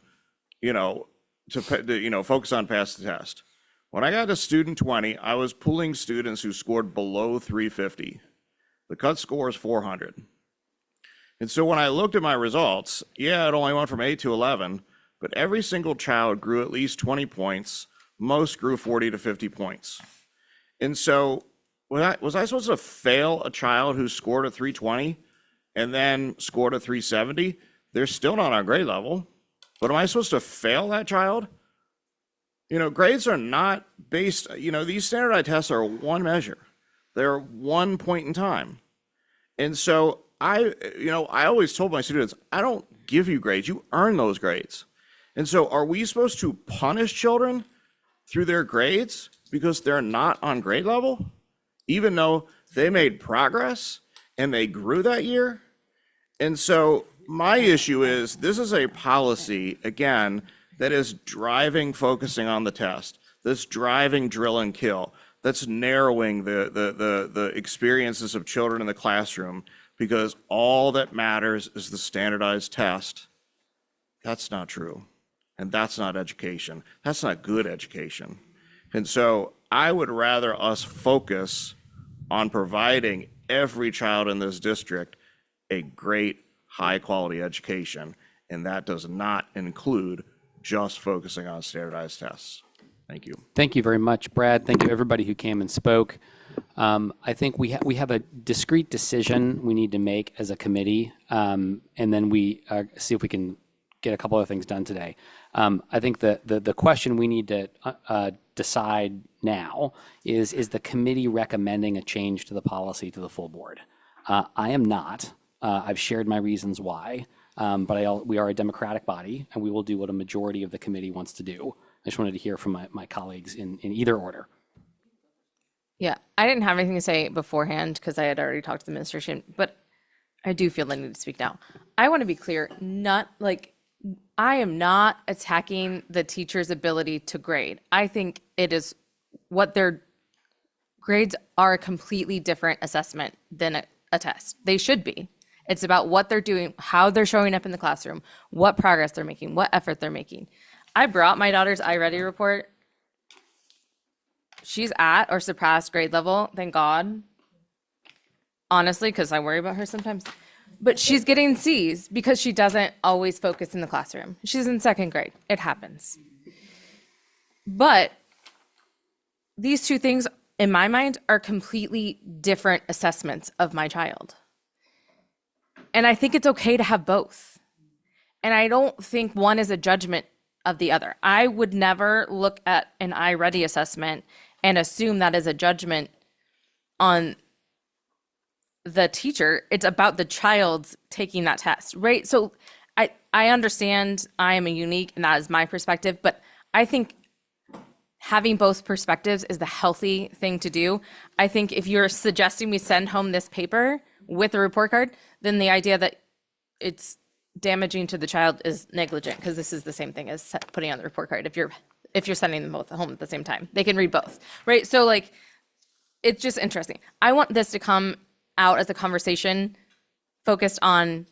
focus on pass the test. When I got to student 20, I was pulling students who scored below 350. The cut score is 400. And so when I looked at my results, it only went from 8 to 11, but every single child grew at least 20 points. Most grew 40 to 50 points. And so was I supposed to fail a child who scored a 320 and then scored a 370? They're still not on grade level, but am I supposed to fail that child? Grades are not based, these standardized tests are one measure. They're one point in time. And so I always told my students, I don't give you grades, you earn those grades. And so are we supposed to punish children through their grades because they're not on grade level, even though they made progress and they grew that year? And so my issue is this is a policy, again, that is driving focusing on the test, that's driving drill and kill, that's narrowing the experiences of children in the classroom because all that matters is the standardized test. That's not true. And that's not education. That's not good education. And so I would rather us focus on providing every child in this district a great high quality education. And that does not include just focusing on standardized tests. Thank you. Thank you very much, Brad. Thank you, everybody who came and spoke. I think we have a discrete decision we need to make as a committee, and then we see if we can get a couple of things done today. I think the question we need to decide now is the committee recommending a change to the policy to the full board? I am not. I've shared my reasons why. But we are a democratic body, and we will do what a majority of the committee wants to do. I just wanted to hear from my colleagues in either order. Yeah, I didn't have anything to say beforehand because I had already talked to the administration, but I do feel the need to speak now. I want to be clear, I am not attacking the teacher's ability to grade. I think it is what their grades are a completely different assessment than a test. They should be. It's about what they're doing, how they're showing up in the classroom, what progress they're making, what effort they're making. I brought my daughter's iReady report. She's at or surpassed grade level, thank God. Honestly, because I worry about her sometimes. But she's getting C's because she doesn't always focus in the classroom. She's in second grade. It happens. But these two things, in my mind, are completely different assessments of my child. And I think it's okay to have both. And I don't think one is a judgment of the other. I would never look at an iReady assessment and assume that is a judgment on the teacher. It's about the child's taking that test, right? So I understand I am a unique and that is my perspective, but I think having both perspectives is the healthy thing to do. I think if you're suggesting we send home this paper with a report card, then the idea that it's damaging to the child is negligent, because this is the same thing as putting on the report card. If you're sending them both home at the same time, they can read both, right? So it's just interesting. I want this to come out as a conversation focused on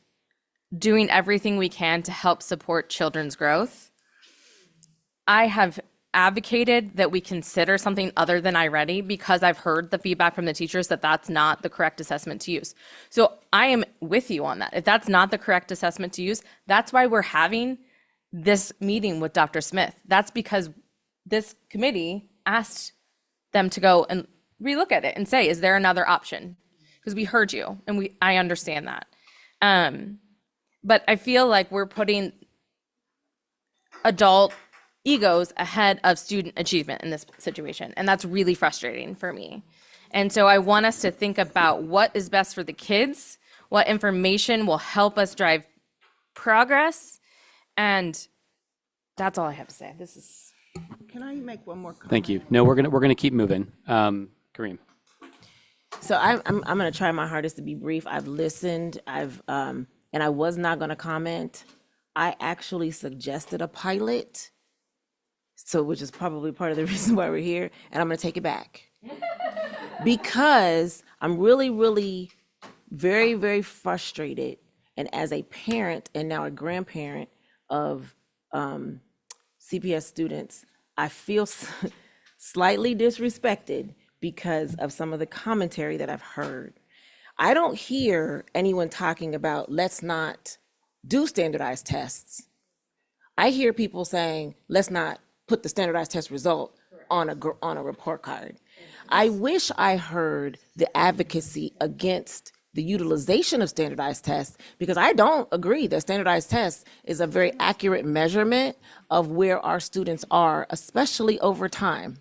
doing everything we can to help support children's growth. I have advocated that we consider something other than iReady because I've heard the feedback from the teachers that that's not the correct assessment to use. So I am with you on that. If that's not the correct assessment to use, that's why we're having this meeting with Dr. Smith. That's because this committee asked them to go and relook at it and say, is there another option? Because we heard you and I understand that. But I feel like we're putting adult egos ahead of student achievement in this situation. And that's really frustrating for me. And so I want us to think about what is best for the kids, what information will help us drive progress. And that's all I have to say. This is. Can I make one more comment? Thank you. No, we're gonna keep moving. Kareem. So I'm gonna try my hardest to be brief. I've listened. And I was not gonna comment. I actually suggested a pilot, so which is probably part of the reason why we're here. And I'm gonna take it back because I'm really, very, very frustrated. And as a parent and now a grandparent of CPS students, I feel slightly disrespected because of some of the commentary that I've heard. I don't hear anyone talking about let's not do standardized tests. I hear people saying let's not put the standardized test result on a report card. I wish I heard the advocacy against the utilization of standardized tests, because I don't agree that standardized tests is a very accurate measurement of where our students are, especially over time.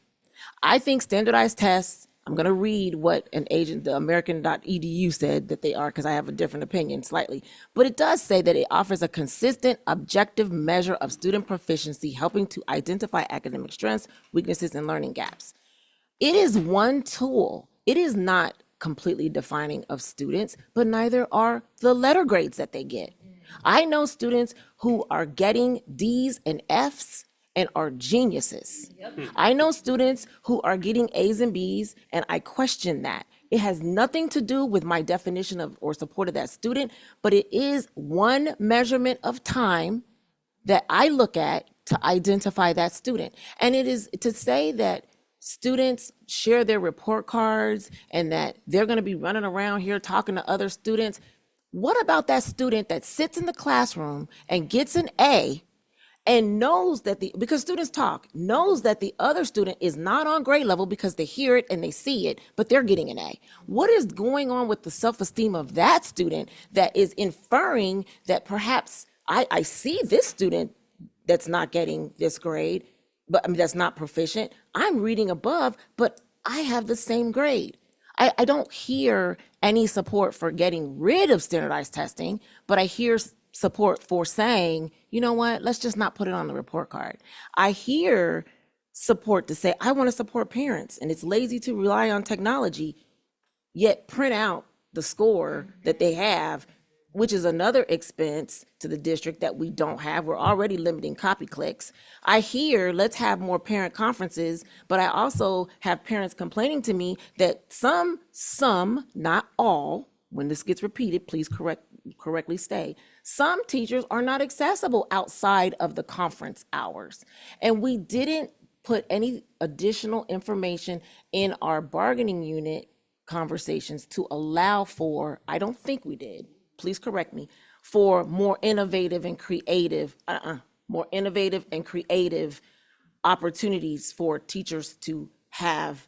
I think standardized tests, I'm going to read what an agent, the American.edu said that they are, because I have a different opinion slightly. But it does say that it offers a consistent, objective measure of student proficiency, helping to identify academic strengths, weaknesses, and learning gaps. It is one tool. It is not completely defining of students, but neither are the letter grades that they get. I know students who are getting D's and F's and are geniuses. I know students who are getting A's and B's, and I question that. It has nothing to do with my definition of or support of that student, but it is one measurement of time that I look at to identify that student. And it is to say that students share their report cards and that they're going to be running around here talking to other students. What about that student that sits in the classroom and gets an A and knows that because students talk, knows that the other student is not on grade level because they hear it and they see it, but they're getting an A? What is going on with the self-esteem of that student that is inferring that perhaps I see this student that's not getting this grade, but I mean, that's not proficient. I'm reading above, but I have the same grade. I don't hear any support for getting rid of standardized testing, but I hear support for saying, you know what, let's just not put it on the report card. I hear support to say, I want to support parents, and it's lazy to rely on technology, yet print out the score that they have, which is another expense to the district that we don't have. We're already limiting copy clicks. I hear let's have more parent conferences, but I also have parents complaining to me that some, not all, when this gets repeated, please correctly stay. Some teachers are not accessible outside of the conference hours. And we didn't put any additional information in our bargaining unit conversations to allow for, I don't think we did, please correct me, for more innovative and creative opportunities for teachers to have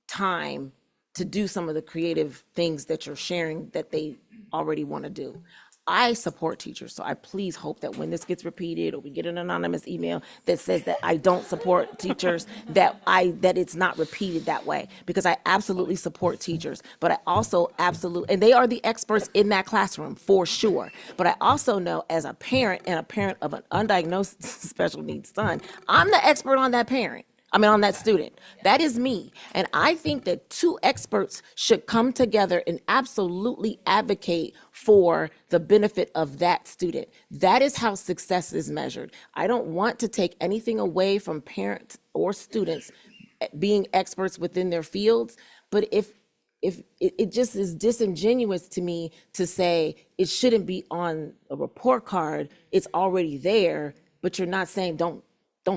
time to do some of the creative things that you're sharing that they already want to do. I support teachers, so I please hope that when this gets repeated or we get an anonymous email that says that I don't support teachers, that it's not repeated that way, because I absolutely support teachers, but I also absolutely, and they are the experts in that classroom for sure. But I also know as a parent and a parent of an undiagnosed special needs son, I'm the expert on that parent. On that student. That is me. And I think that two experts should come together and absolutely advocate for the benefit of that student. That is how success is measured. I don't want to take anything away from parents or students being experts within their fields, but if it just is disingenuous to me to say it shouldn't be on a report card, it's already there, but you're not saying don't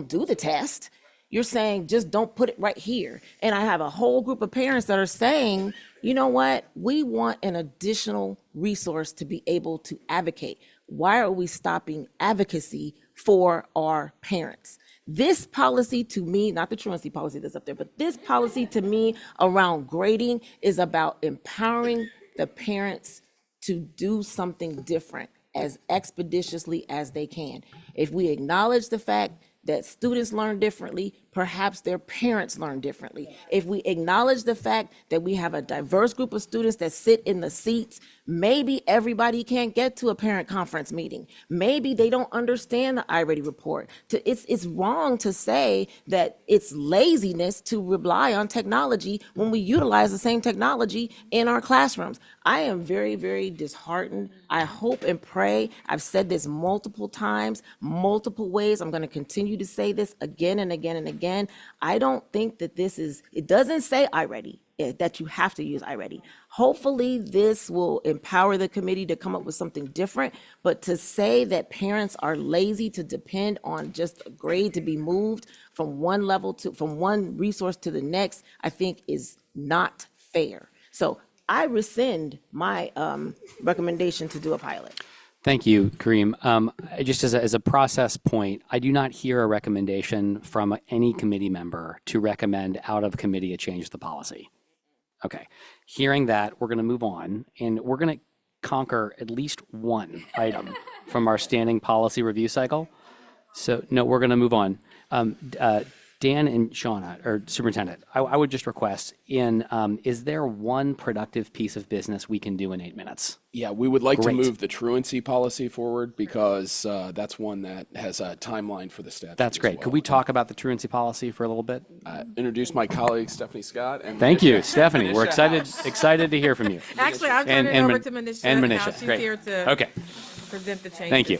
do the test. You're saying just don't put it right here. And I have a whole group of parents that are saying, you know what, we want an additional resource to be able to advocate. Why are we stopping advocacy for our parents. This policy to me, not the truancy policy that's up there, but this policy to me around grading is about empowering the parents to do something different as expeditiously as they can. If we acknowledge the fact that students learn differently, perhaps their parents learn differently. If we acknowledge the fact that we have a diverse group of students that sit in the seats, maybe everybody can't get to a parent conference meeting. Maybe they don't understand the iReady report. It's wrong to say that it's laziness to rely on technology when we utilize the same technology in our classrooms. I am very, very disheartened. I hope and pray. I've said this multiple times, multiple ways. I'm going to continue to say this again and again and again. I don't think that it doesn't say iReady, that you have to use iReady. Hopefully this will empower the committee to come up with something different, but to say that parents are lazy to depend on just a grade to be moved from one resource to the next, I think is not fair. So I rescind my recommendation to do a pilot. Thank you, Kareem. Just as a process point, I do not hear a recommendation from any committee member to recommend out of committee a change to the policy. Okay. Hearing that, we're going to move on, and we're going to conquer at least one item from our standing policy review cycle. So, no, we're going to move on. Dan and Shauna, or Superintendent, I would just request is there one productive piece of business we can do in 8 minutes? Yeah, we would like Great. to move the truancy policy forward because that's one that has a timeline for the statute. That's as great. well. Could we talk about the truancy policy for a little bit? Introduce my colleague Stephanie Scott. And Thank you, Manisha- Stephanie. We're Manisha excited House. to hear from you. Actually, I'm turning it over to Manisha. And now. Manisha, She's great. here to Okay, present the changes. thank you.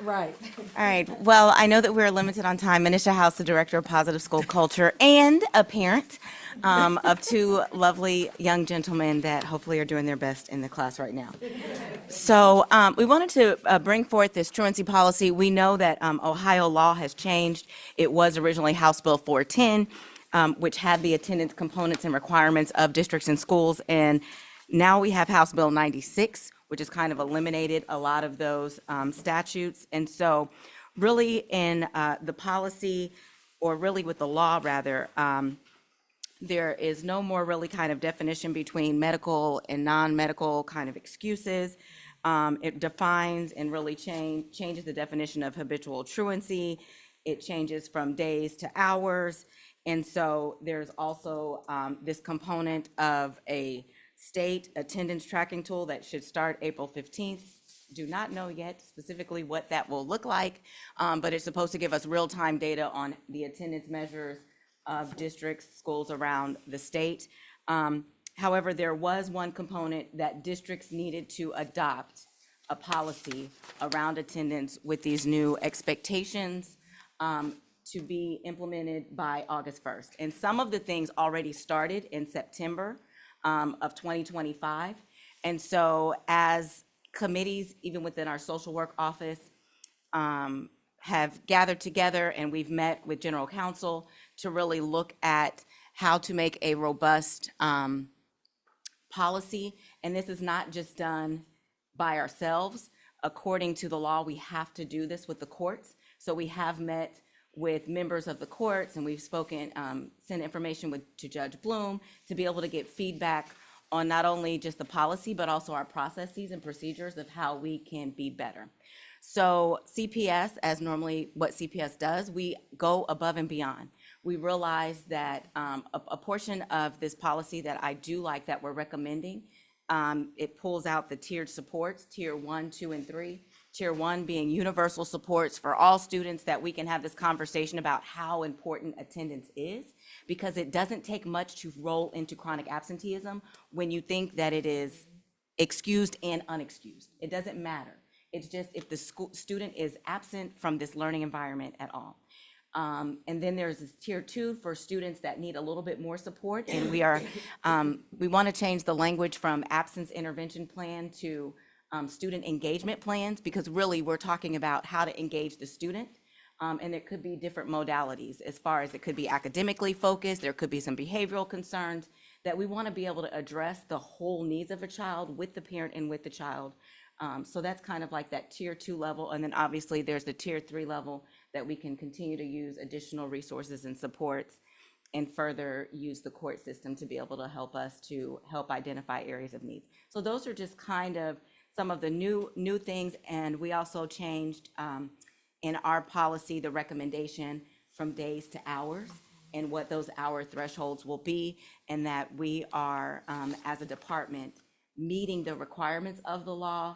Right. All right. Well, I know that we're limited on time. Manisha House, the Director of Positive School Culture and a parent of two lovely young gentlemen that hopefully are doing their best in the class right now. So we wanted to bring forth this truancy policy. We know that Ohio law has changed. It was originally House Bill 410, which had the attendance components and requirements of districts and schools. And now we have House Bill 96, which has kind of eliminated a lot of those statutes. And so really in the policy, or really with the law rather, there is no more really kind of definition between medical and non-medical kind of excuses. It defines and really changes the definition of habitual truancy. It changes from days to hours. And so there's also this component of a state attendance tracking tool that should start April 15th. Do not know yet specifically what that will look like, but it's supposed to give us real-time data on the attendance measures of districts, schools around the state. However, there was one component that districts needed to adopt a policy around attendance with these new expectations to be implemented by August 1st. And some of the things already started in September of 2025. And so as committees, even within our social work office, have gathered together and we've met with general counsel to really look at how to make a robust policy. And this is not just done by ourselves. According to the law, we have to do this with the courts. So we have met with members of the courts, and we've spoken, sent information to Judge Bloom to be able to get feedback on not only just the policy, but also our processes and procedures of how we can be better. So CPS, as normally what CPS does, we go above and beyond. We realize that a portion of this policy that I do like that we're recommending, it pulls out the tiered supports, tier 1, 2, and 3. Tier 1 being universal supports for all students, that we can have this conversation about how important attendance is, because it doesn't take much to roll into chronic absenteeism when you think that it is excused and unexcused. It doesn't matter. It's just if the student is absent from this learning environment at all. And then there's this tier 2 for students that need a little bit more support. And we want to change the language from absence intervention plan to student engagement plans, because really we're talking about how to engage the student. And there could be different modalities as far as it could be academically focused. There could be some behavioral concerns. that we want to be able to address the whole needs of a child with the parent and with the child. So that's kind of like that tier 2 level. And then obviously there's the tier 3 level that we can continue to use additional resources and supports and further use the court system to be able to help us to help identify areas of needs. So those are just kind of some of the new things. And we also changed in our policy the recommendation from days to hours and what those hour thresholds will be, and that we are, as a department, meeting the requirements of the law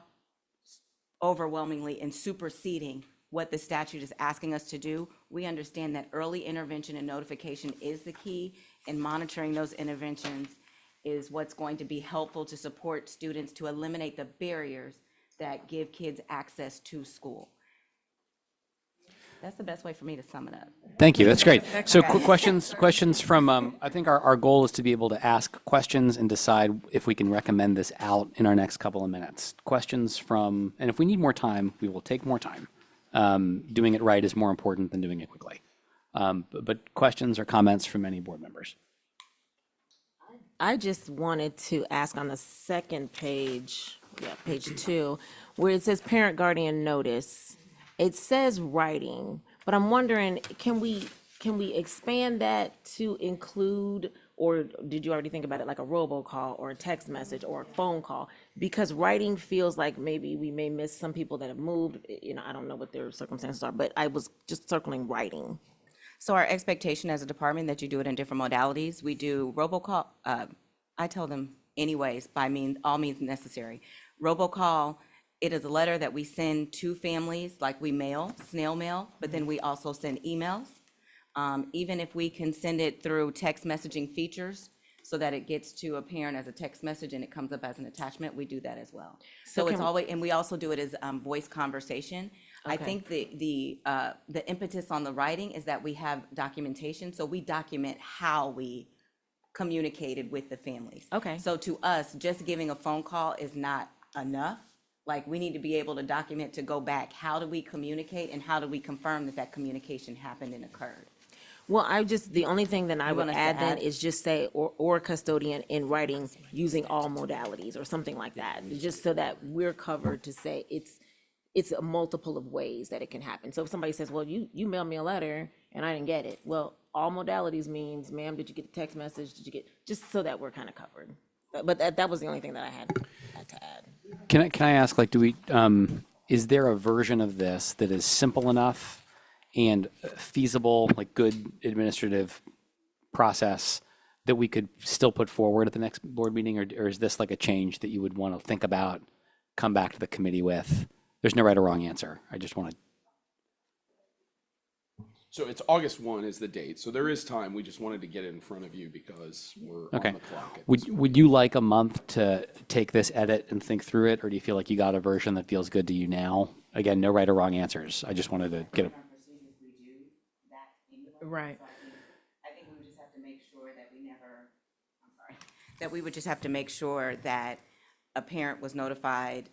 overwhelmingly and superseding what the statute is asking us to do. We understand that early intervention and notification is the key, and monitoring those interventions is what's going to be helpful to support students to eliminate the barriers that give kids access to school. That's the best way for me to sum it up. Thank you. That's great. So quick questions from, I think our goal is to be able to ask questions and decide if we can recommend this out in our next couple of minutes. Questions from, and if we need more time, we will take more time. Doing it right is more important than doing it quickly. But questions or comments from any board members? I just wanted to ask on the second page, page 2, where it says parent guardian notice. It says writing, but I'm wondering, can we expand that to include, or did you already think about it, like a robocall or a text message or a phone call? Because writing feels like maybe we may miss some people that have moved. I don't know what their circumstances are, but I was just circling writing. So our expectation as a department that you do it in different modalities. We do robocall. I tell them anyways, by all means necessary. Robocall, it is a letter that we send to families, like we mail, snail mail, but then we also send emails. Even if we can send it through text messaging features so that it gets to a parent as a text message and it comes up as an attachment, we do that as well. So it's always, and we also do it as voice conversation. I think the impetus on the writing is that we have documentation, so we document how we communicated with the families. Okay. So to us, just giving a phone call is not enough. Like, we need to be able to document, to go back, how do we communicate and how do we confirm that communication happened and occurred? Well, the only thing that I would want us to add then add? is just say, or custodian in writing using all modalities or something like that, just so that we're covered to say it's a multiple of ways that it can happen. So if somebody says, well, you mailed me a letter and I didn't get it. Well, all modalities means, ma'am, did you get the text message? Did you get, just so that we're kind of covered. But that was the only thing that I had to add. Can I ask, like, is there a version of this that is simple enough and feasible, like good administrative process that we could still put forward at the next board meeting? Or is this like a change that you would want to think about, come back to the committee with? There's no right or wrong answer. I just want to. So it's August 1 is the date, so there is time. We just wanted to get it in front of you because we're Okay. on the clock. Would you like a month to take this edit and think through it, or do you feel like you got a version that feels good to you now? Again, no right or wrong answers. I just wanted to get a. Right. I think we would just have to make sure that we would just have to make sure that a parent was notified,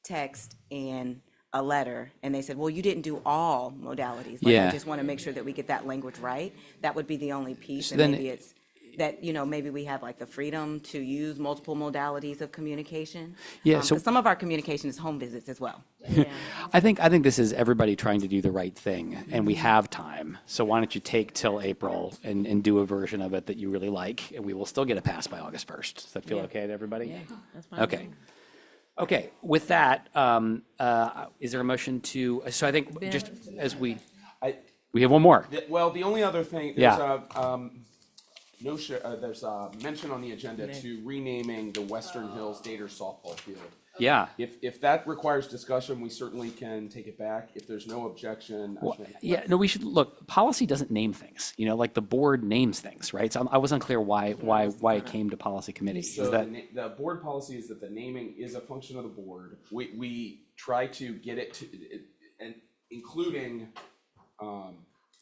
text and a letter, and they said, well, you didn't do all modalities. Like, Yeah. I just want to make sure that we get that language right. That would be the only piece, So and then maybe it's that, maybe we have like the freedom to use multiple modalities of communication. Yeah, so- 'cause some of our communication is home visits as well. I think this is everybody trying to do the right thing, and we have time. So why don't you take till April and do a version of it that you really like, and we will still get it passed by August 1st. Does that feel okay to everybody? Yeah, that's fine. Okay. Okay, with that, is there a motion to, so I think just as we have one more. Well, the only other thing, Yeah. there's a mention on the agenda to renaming the Western Hills Dater softball field. Yeah. If that requires discussion, we certainly can take it back. If there's no objection, Yeah, no, we should, look, policy doesn't name things, like the board names things, right? So I was unclear why it came to policy committee. So Is that, the board policy is that the naming is a function of the board. We try to get it to, and including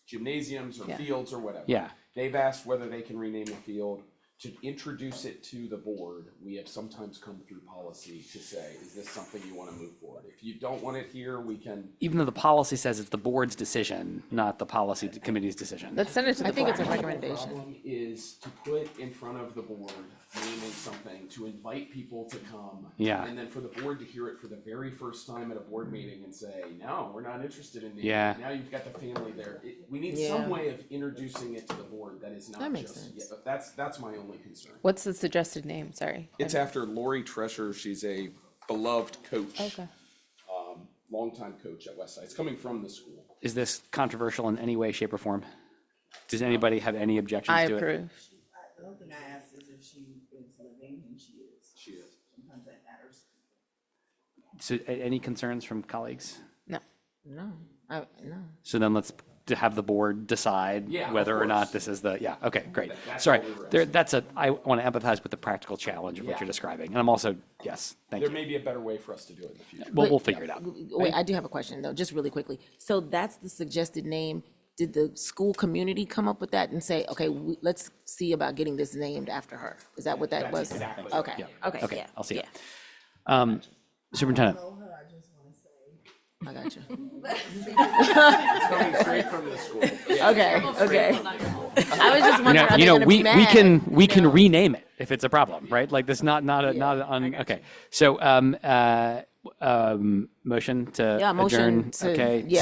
gymnasiums or Yeah. fields or whatever. Yeah. They've asked whether they can rename the field. to introduce it to the board, we have sometimes come through policy to say, is this something you want to move forward? If you don't want it here, we can. Even though the policy says it's the board's decision, not the policy committee's decision. Let's send it to the I think it's a board. recommendation. Problem is to put in front of the board, naming something, to invite people to come. Yeah. And then for the board to hear it for the very first time at a board meeting and say, no, we're not interested in naming. Yeah. Now you've got the family there. We need Yeah. some way of introducing it to the board that is not That makes just, sense. yeah, that's my only concern. What's the suggested name? Sorry. It's after Lori Trescher. She's a beloved coach. Okay. Longtime coach at Westside. It's coming from the school. Is this controversial in any way, shape, or form? Does anybody have any objections I to it? approve. The only thing I asked is if she is living, and she is. She is. Sometimes that matters. So any concerns from colleagues? No, no. So then let's have the board decide Yeah, of whether or not course. this is the, yeah, okay, great. That's Sorry, all we were I want to empathize with the practical challenge of what Yeah. you're describing. And I'm also, yes, thank There you. may be a better way for us to do it in the future. We'll figure it out. Wait, I do have a question though, just really quickly. So that's the suggested name. Did the school community come up with that and say, okay, let's see about getting this named after her? Is that what that was? exactly Okay, Yeah. okay, Okay, yeah, I'll see it. yeah. Superintendent, I got you. It's coming straight from the school. Yeah. Okay, okay. I was just wondering, are they gonna we be mad? we can rename it if it's a problem, right? Like this, not okay. So, motion to Yeah, motion adjourn, to, okay? yeah,